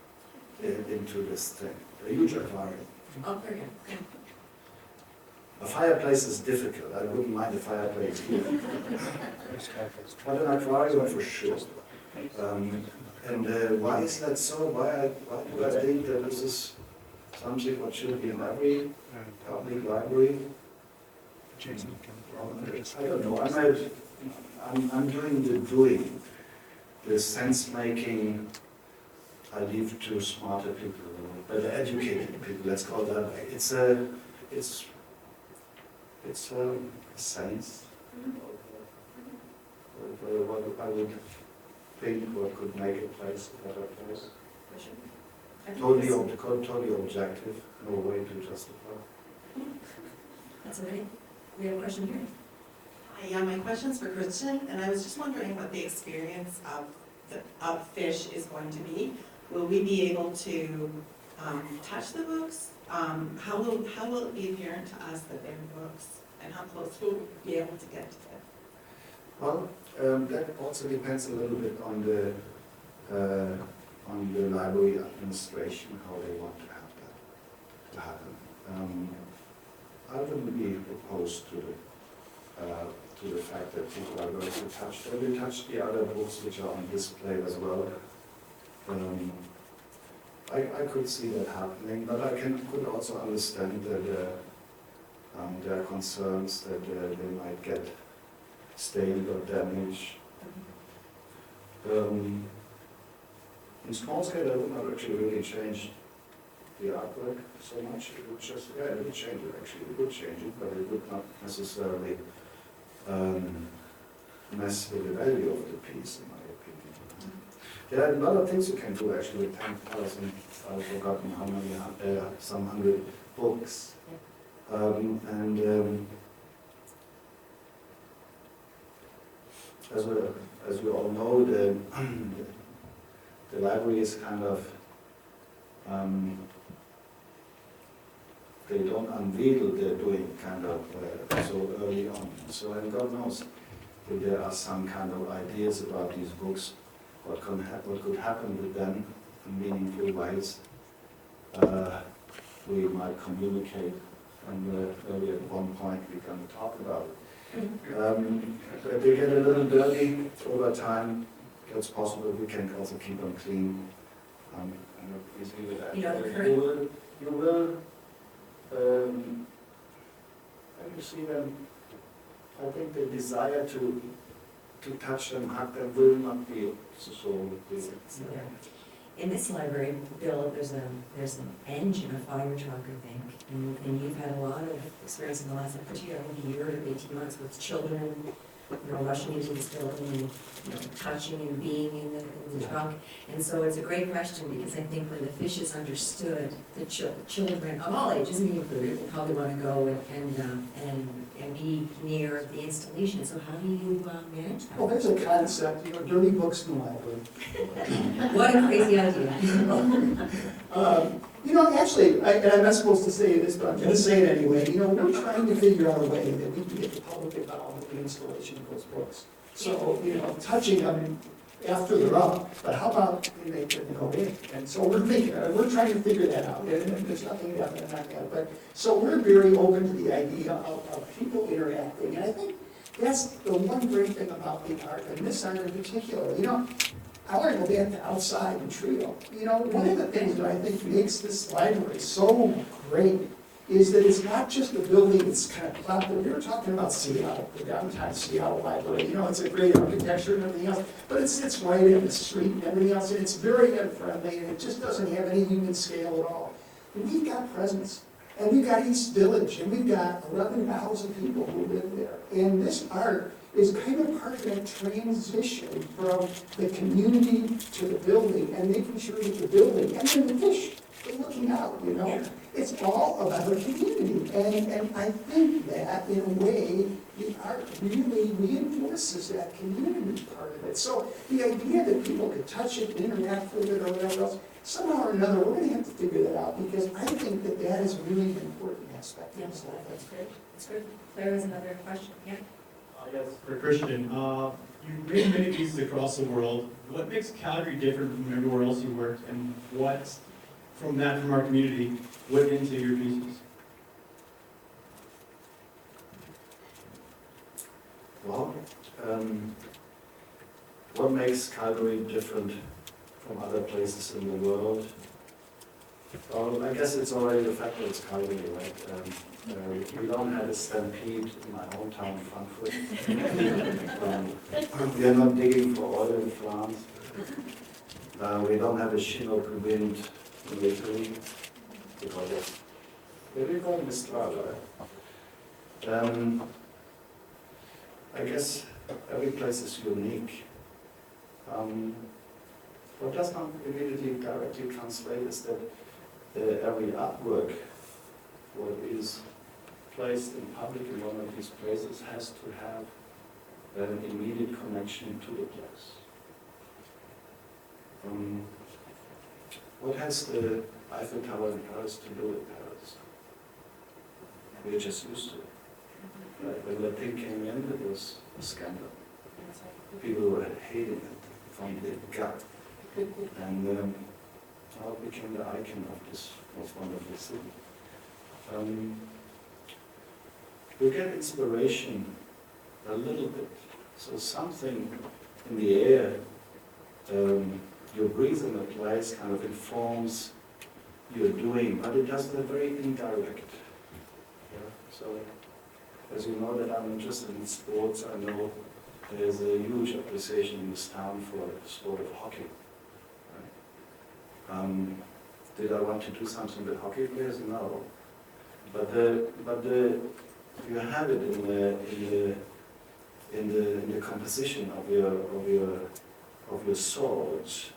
Speaker 3: into this thing, a huge aquarium.
Speaker 1: Oh, very good.
Speaker 3: A fireplace is difficult. I wouldn't mind a fireplace either. But an aquarium for sure. Why is that so? Why do I think that this is something what should be in every public library? I don't know. I'm doing the doing. The sense making, I leave to smarter people, better educated people. Let's call it that way. It's a sense of what I would think what could make a place a better place. Totally objective, no way to justify.
Speaker 1: That's all right. We have a question here.
Speaker 10: Yeah, my question's for Christian, and I was just wondering what the experience of fish is going to be. Will we be able to touch the books? How will it be apparent to us that they're books, and how close will we be able to get to them?
Speaker 3: Well, that also depends a little bit on on the library administration, how they want to have that to happen. I wouldn't be opposed to the fact that people are going to touch. They will touch the other books which are on display as well. I could see that happening, but I could also understand that there are concerns that they might get stained or damaged. In small scale, I would not actually really change the artwork so much. It would just, yeah, it would change it actually. It would change it, but it would not necessarily mess with the value of the piece, in my opinion. There are a lot of things you can do actually with 10,000, I've forgotten how many, some hundred books. As we all know, the library is kind of, they don't unveil they're doing kind of so early on. So, and God knows if there are some kind of ideas about these books, what could happen with them in meaningful ways. We might communicate, and maybe at one point we can talk about it. If they get a little dirty over time, it's possible we can also keep them clean. I'm easy with that.
Speaker 1: You know,
Speaker 3: You will when you see them, I think the desire to touch them, hug them will not be so big.
Speaker 1: In this library, Bill, there's an engine, a fire truck, I think, and you've had a lot of experience in the last, particularly year to 18 months with children, you know, rushing into this building and, you know, touching and being in the truck. And so it's a great question, because I think when the fish is understood, the children of all ages, me included, how they want to go and be near the installation. So how do you manage that?
Speaker 6: Well, there's a concept, you know, dirty books in the library.
Speaker 1: What a crazy idea.
Speaker 6: You know, actually, and I'm not supposed to say this, but I'm going to say it anyway. You know, we're trying to figure out a way that we can get the public involved in the installation of those books. So, you know, touching them after they're up, but how about we make them go in? And so we're thinking, we're trying to figure that out, and there's nothing definite on that. But so we're very open to the idea of people interacting, and I think that's the one great thing about the art, and this art in particular. You know, I want to go back to outside and Trio. You know, one of the things that I think makes this library so great is that it's not just a building that's kind of plopped there. We were talking about Seattle, the downtown Seattle library. You know, it's a great architecture and everything else, but it's right in the street and everything else, and it's very friendly, and it just doesn't have any human scale at all. And we've got presence, and we've got East Village, and we've got 11,000 people who live there. And this art is kind of part of that transition from the community to the building, and making sure that the building, and then the fish, they're looking out, you know. Yeah. It's all about the community, and I think that, in a way, the art really reinforces that community part of it. So the idea that people could touch it, interact with it, or whatever else, somehow or another, we're going to have to figure that out, because I think that that is really an important aspect of this whole thing.
Speaker 1: That's great. That's good. Claire has another question. Yeah.
Speaker 11: Yes, for Christian. You've made many pieces across the world. What makes Calgary different from everywhere else you worked, and what, from our community, went into your pieces?
Speaker 3: Well, what makes Calgary different from other places in the world? Well, I guess it's already the fact that it's Calgary, right? We don't have a stampede in my hometown, Frankfurt. We are not digging for oil in France. We don't have a Chinook wind in Italy, because we're going Mistral, right? I guess every place is unique. What does not immediately directly translate is that every artwork, what is placed in public in one of these places, has to have an immediate connection to the place. What has the Eiffel Tower in Paris to do with Paris? We're just used to it. Right? When the thing came in, it was a scandal. People were hating it from the gut. And I became the icon of this most wonderful city. You get inspiration a little bit. So something in the air, you breathe in a place kind of informs you're doing, but it does it very indirect. Yeah? So, as you know that I'm interested in sports, I know there's a huge appreciation in this town for the sport of hockey. Right? Did I want to do something with hockey players? No. But you have it in the composition of your swords,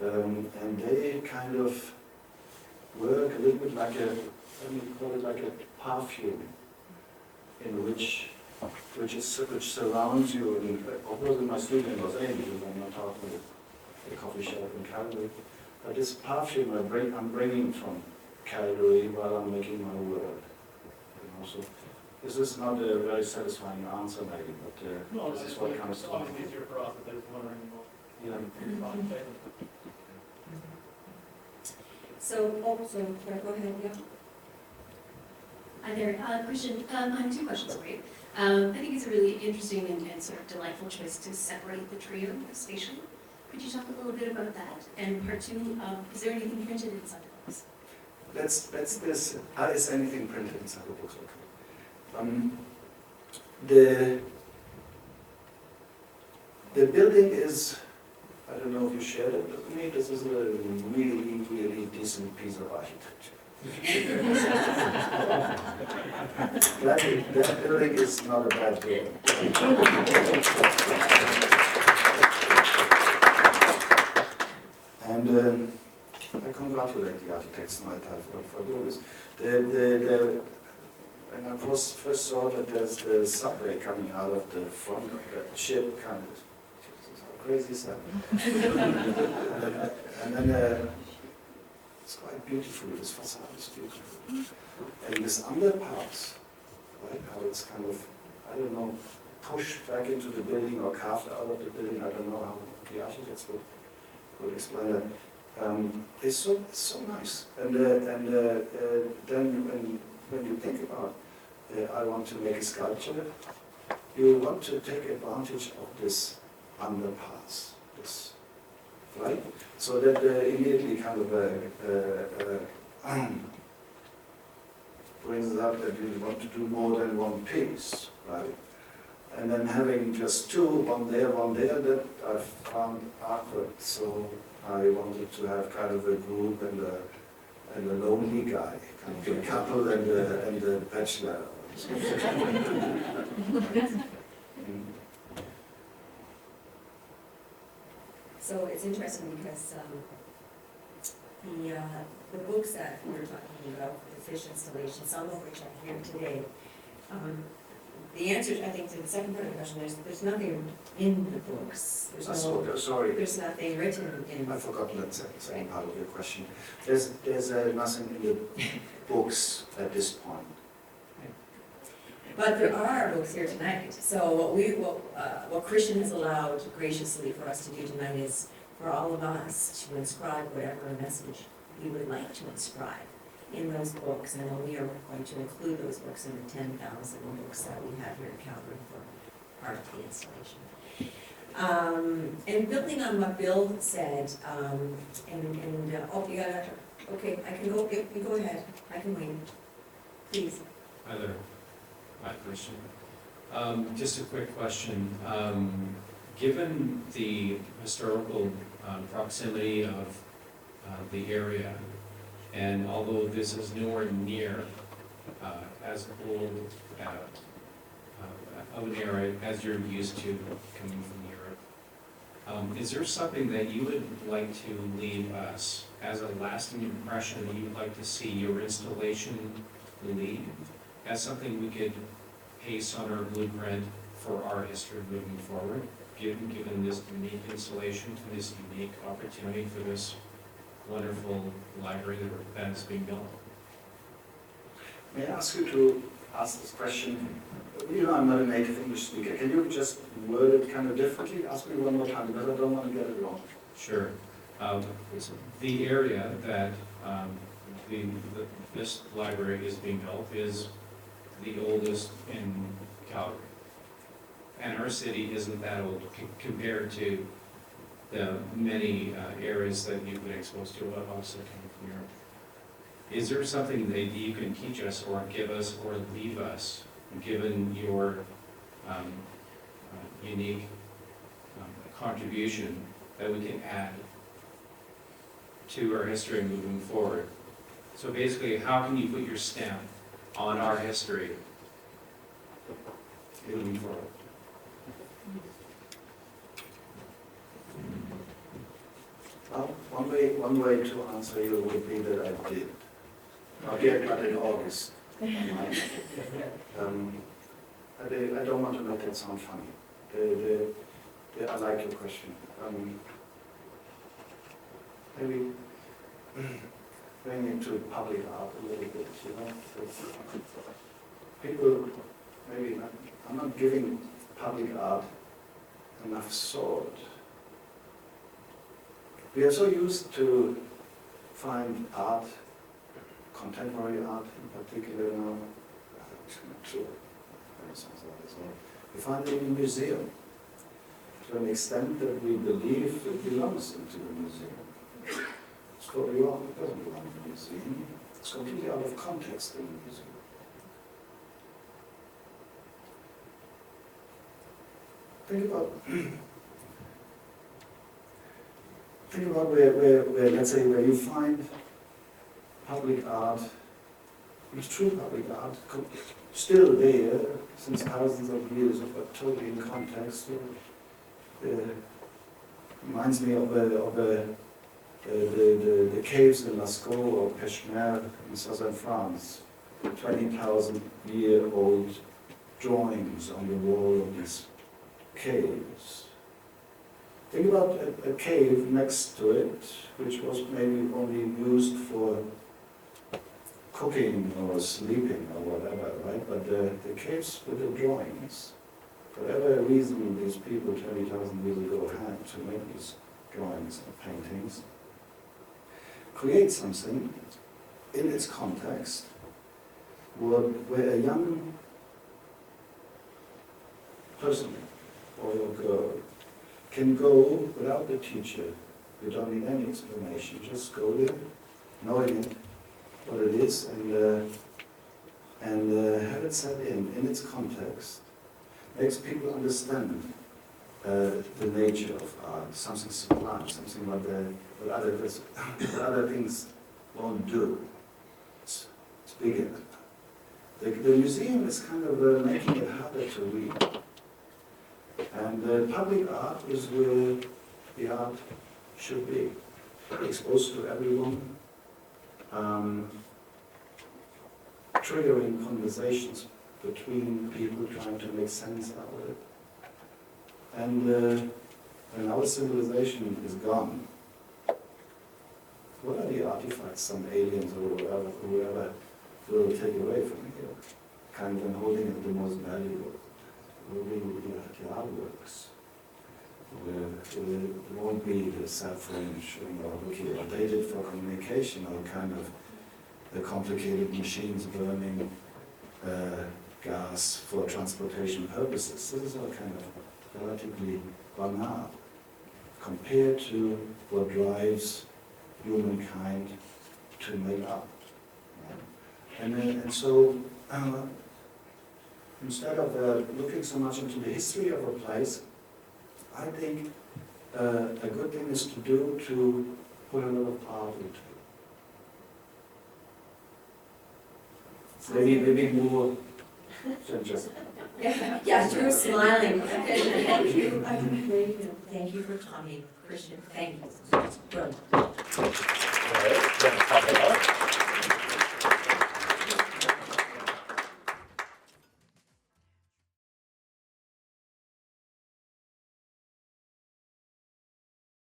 Speaker 3: and they kind of work a little bit like let me call it like a perfume, in which surrounds you. And of course, in my studio in Los Angeles, I'm not talking about a coffee shop in Calgary, but this perfume I'm bringing from Calgary while I'm making my work. You know, so this is not a very satisfying answer, maybe, but this is what comes to mind.
Speaker 11: It's easier for us, but I was wondering what.
Speaker 3: Yeah.
Speaker 1: So yeah, go ahead, yeah.
Speaker 12: Hi there, Christian. I have two questions for you. I think it's a really interesting and sort of delightful choice to separate the trio spatially. Could you talk a little bit about that? And part two, is there anything printed inside the books?
Speaker 3: That's this. Is anything printed inside the books? Okay. The building is, I don't know if you shared it with me, this is a really, really decent piece of architecture. that building is not a bad building. And I congratulate the architects Snohetta for doing this. And I first saw that there's the subway coming out of the front of the ship, kind of crazy is that? and then it's quite beautiful, this facade is beautiful. And this underpass, right, how it's kind of, I don't know, pushed back into the building or carved out of the building, I don't know how the architects would explain that. It's so nice. And then when you think about, I want to make a sculpture, you want to take advantage of this underpass, right? So that immediately kind of brings it up that you want to do more than one piece, right? And then having just two, one there, that I found awkward. So I wanted to have kind of a group and a lonely guy, kind of a couple and a bachelor.
Speaker 1: So it's interesting because the books that we were talking about, the fish installation, some of which are here today, the answer, I think, to the second part of the question is there's nothing in the books.
Speaker 3: Sorry.
Speaker 1: There's nothing written in.
Speaker 3: I forgot that second part of your question. There's nothing in the books at this point.
Speaker 1: But there are books here tonight. So what Christian has allowed graciously for us to do tonight is for all of us to inscribe whatever message we would like to inscribe in those books. And we are going to include those books in the 10,000 books that we have here in Calgary for part of the installation. And building on what Bill said, okay, I can go, you go ahead, I can wait, please.
Speaker 13: Hi there. Hi, Christian. Just a quick question. Given the historical proximity of the area, and although this is nowhere near as old of an area as you're used to coming from Europe, is there something that you would like to leave us as a lasting impression that you'd like to see your installation leave as something we could paste on our blueprint for our history moving forward, given this unique installation, to this unique opportunity for this wonderful library that is being built?
Speaker 3: May I ask you to ask this question? You know, I'm not a native English speaker. Can you just word it kind of differently? Ask me one more time, because I don't want to get it wrong.
Speaker 13: Sure. The area that this library is being built is the oldest in Calgary. And our city isn't that old compared to the many areas that you've been exposed to, also coming from Europe. Is there something that you can teach us or give us or leave us, given your unique contribution, that we can add to our history moving forward? So basically, how can you put your stamp on our history moving forward?
Speaker 3: Well, one way to answer you would be that I did. Not yet, but in August. I don't want to make that sound funny. I like your question. Maybe bring it to public art a little bit, you know. People, maybe not, I'm not giving public art enough thought. We are so used to find art, contemporary art in particular now, it's not true, we find it in a museum to an extent that we believe it belongs into the museum. It's totally wrong, it doesn't belong in the museum. It's completely out of context in the museum. Think about where, let's say, where you find public art, it's true public art, still there since thousands of years, but totally in context. Reminds me of the caves in Lascaux or Pechmer in southern France, 20,000-year-old drawings on the wall of these caves. Think about a cave next to it, which was maybe only used for cooking or sleeping or whatever, right? But the caves with the drawings, for whatever reason these people 20,000 years ago had to make these drawings and paintings, create something in its context where a young person, boy or girl, can go without the teacher. You don't need any explanation. Just go there, knowing it, what it is, and have it set in its context. Makes people understand the nature of art, something sublime, something what other things won't do. It's bigger. The museum is kind of making it harder to read. And public art is where the art should be, exposed to everyone, triggering conversations between people trying to make sense out of it. And when our civilization is gone, what are the artifacts some aliens or whoever will take away from here? Kind of holding it the most valuable. Will be the artworks. It won't be the cell phone showing what they did for communication or kind of the complicated machines burning gas for transportation purposes. This is all kind of relatively banal compared to what drives humankind to make art. And so instead of looking so much into the history of a place, I think a good thing is to put a little art into it. Maybe more than just.
Speaker 1: Yeah, Drew's smiling.
Speaker 9: Thank you.
Speaker 1: Thank you for coming, Christian. Thank you. Brilliant.
Speaker 14: All right, then,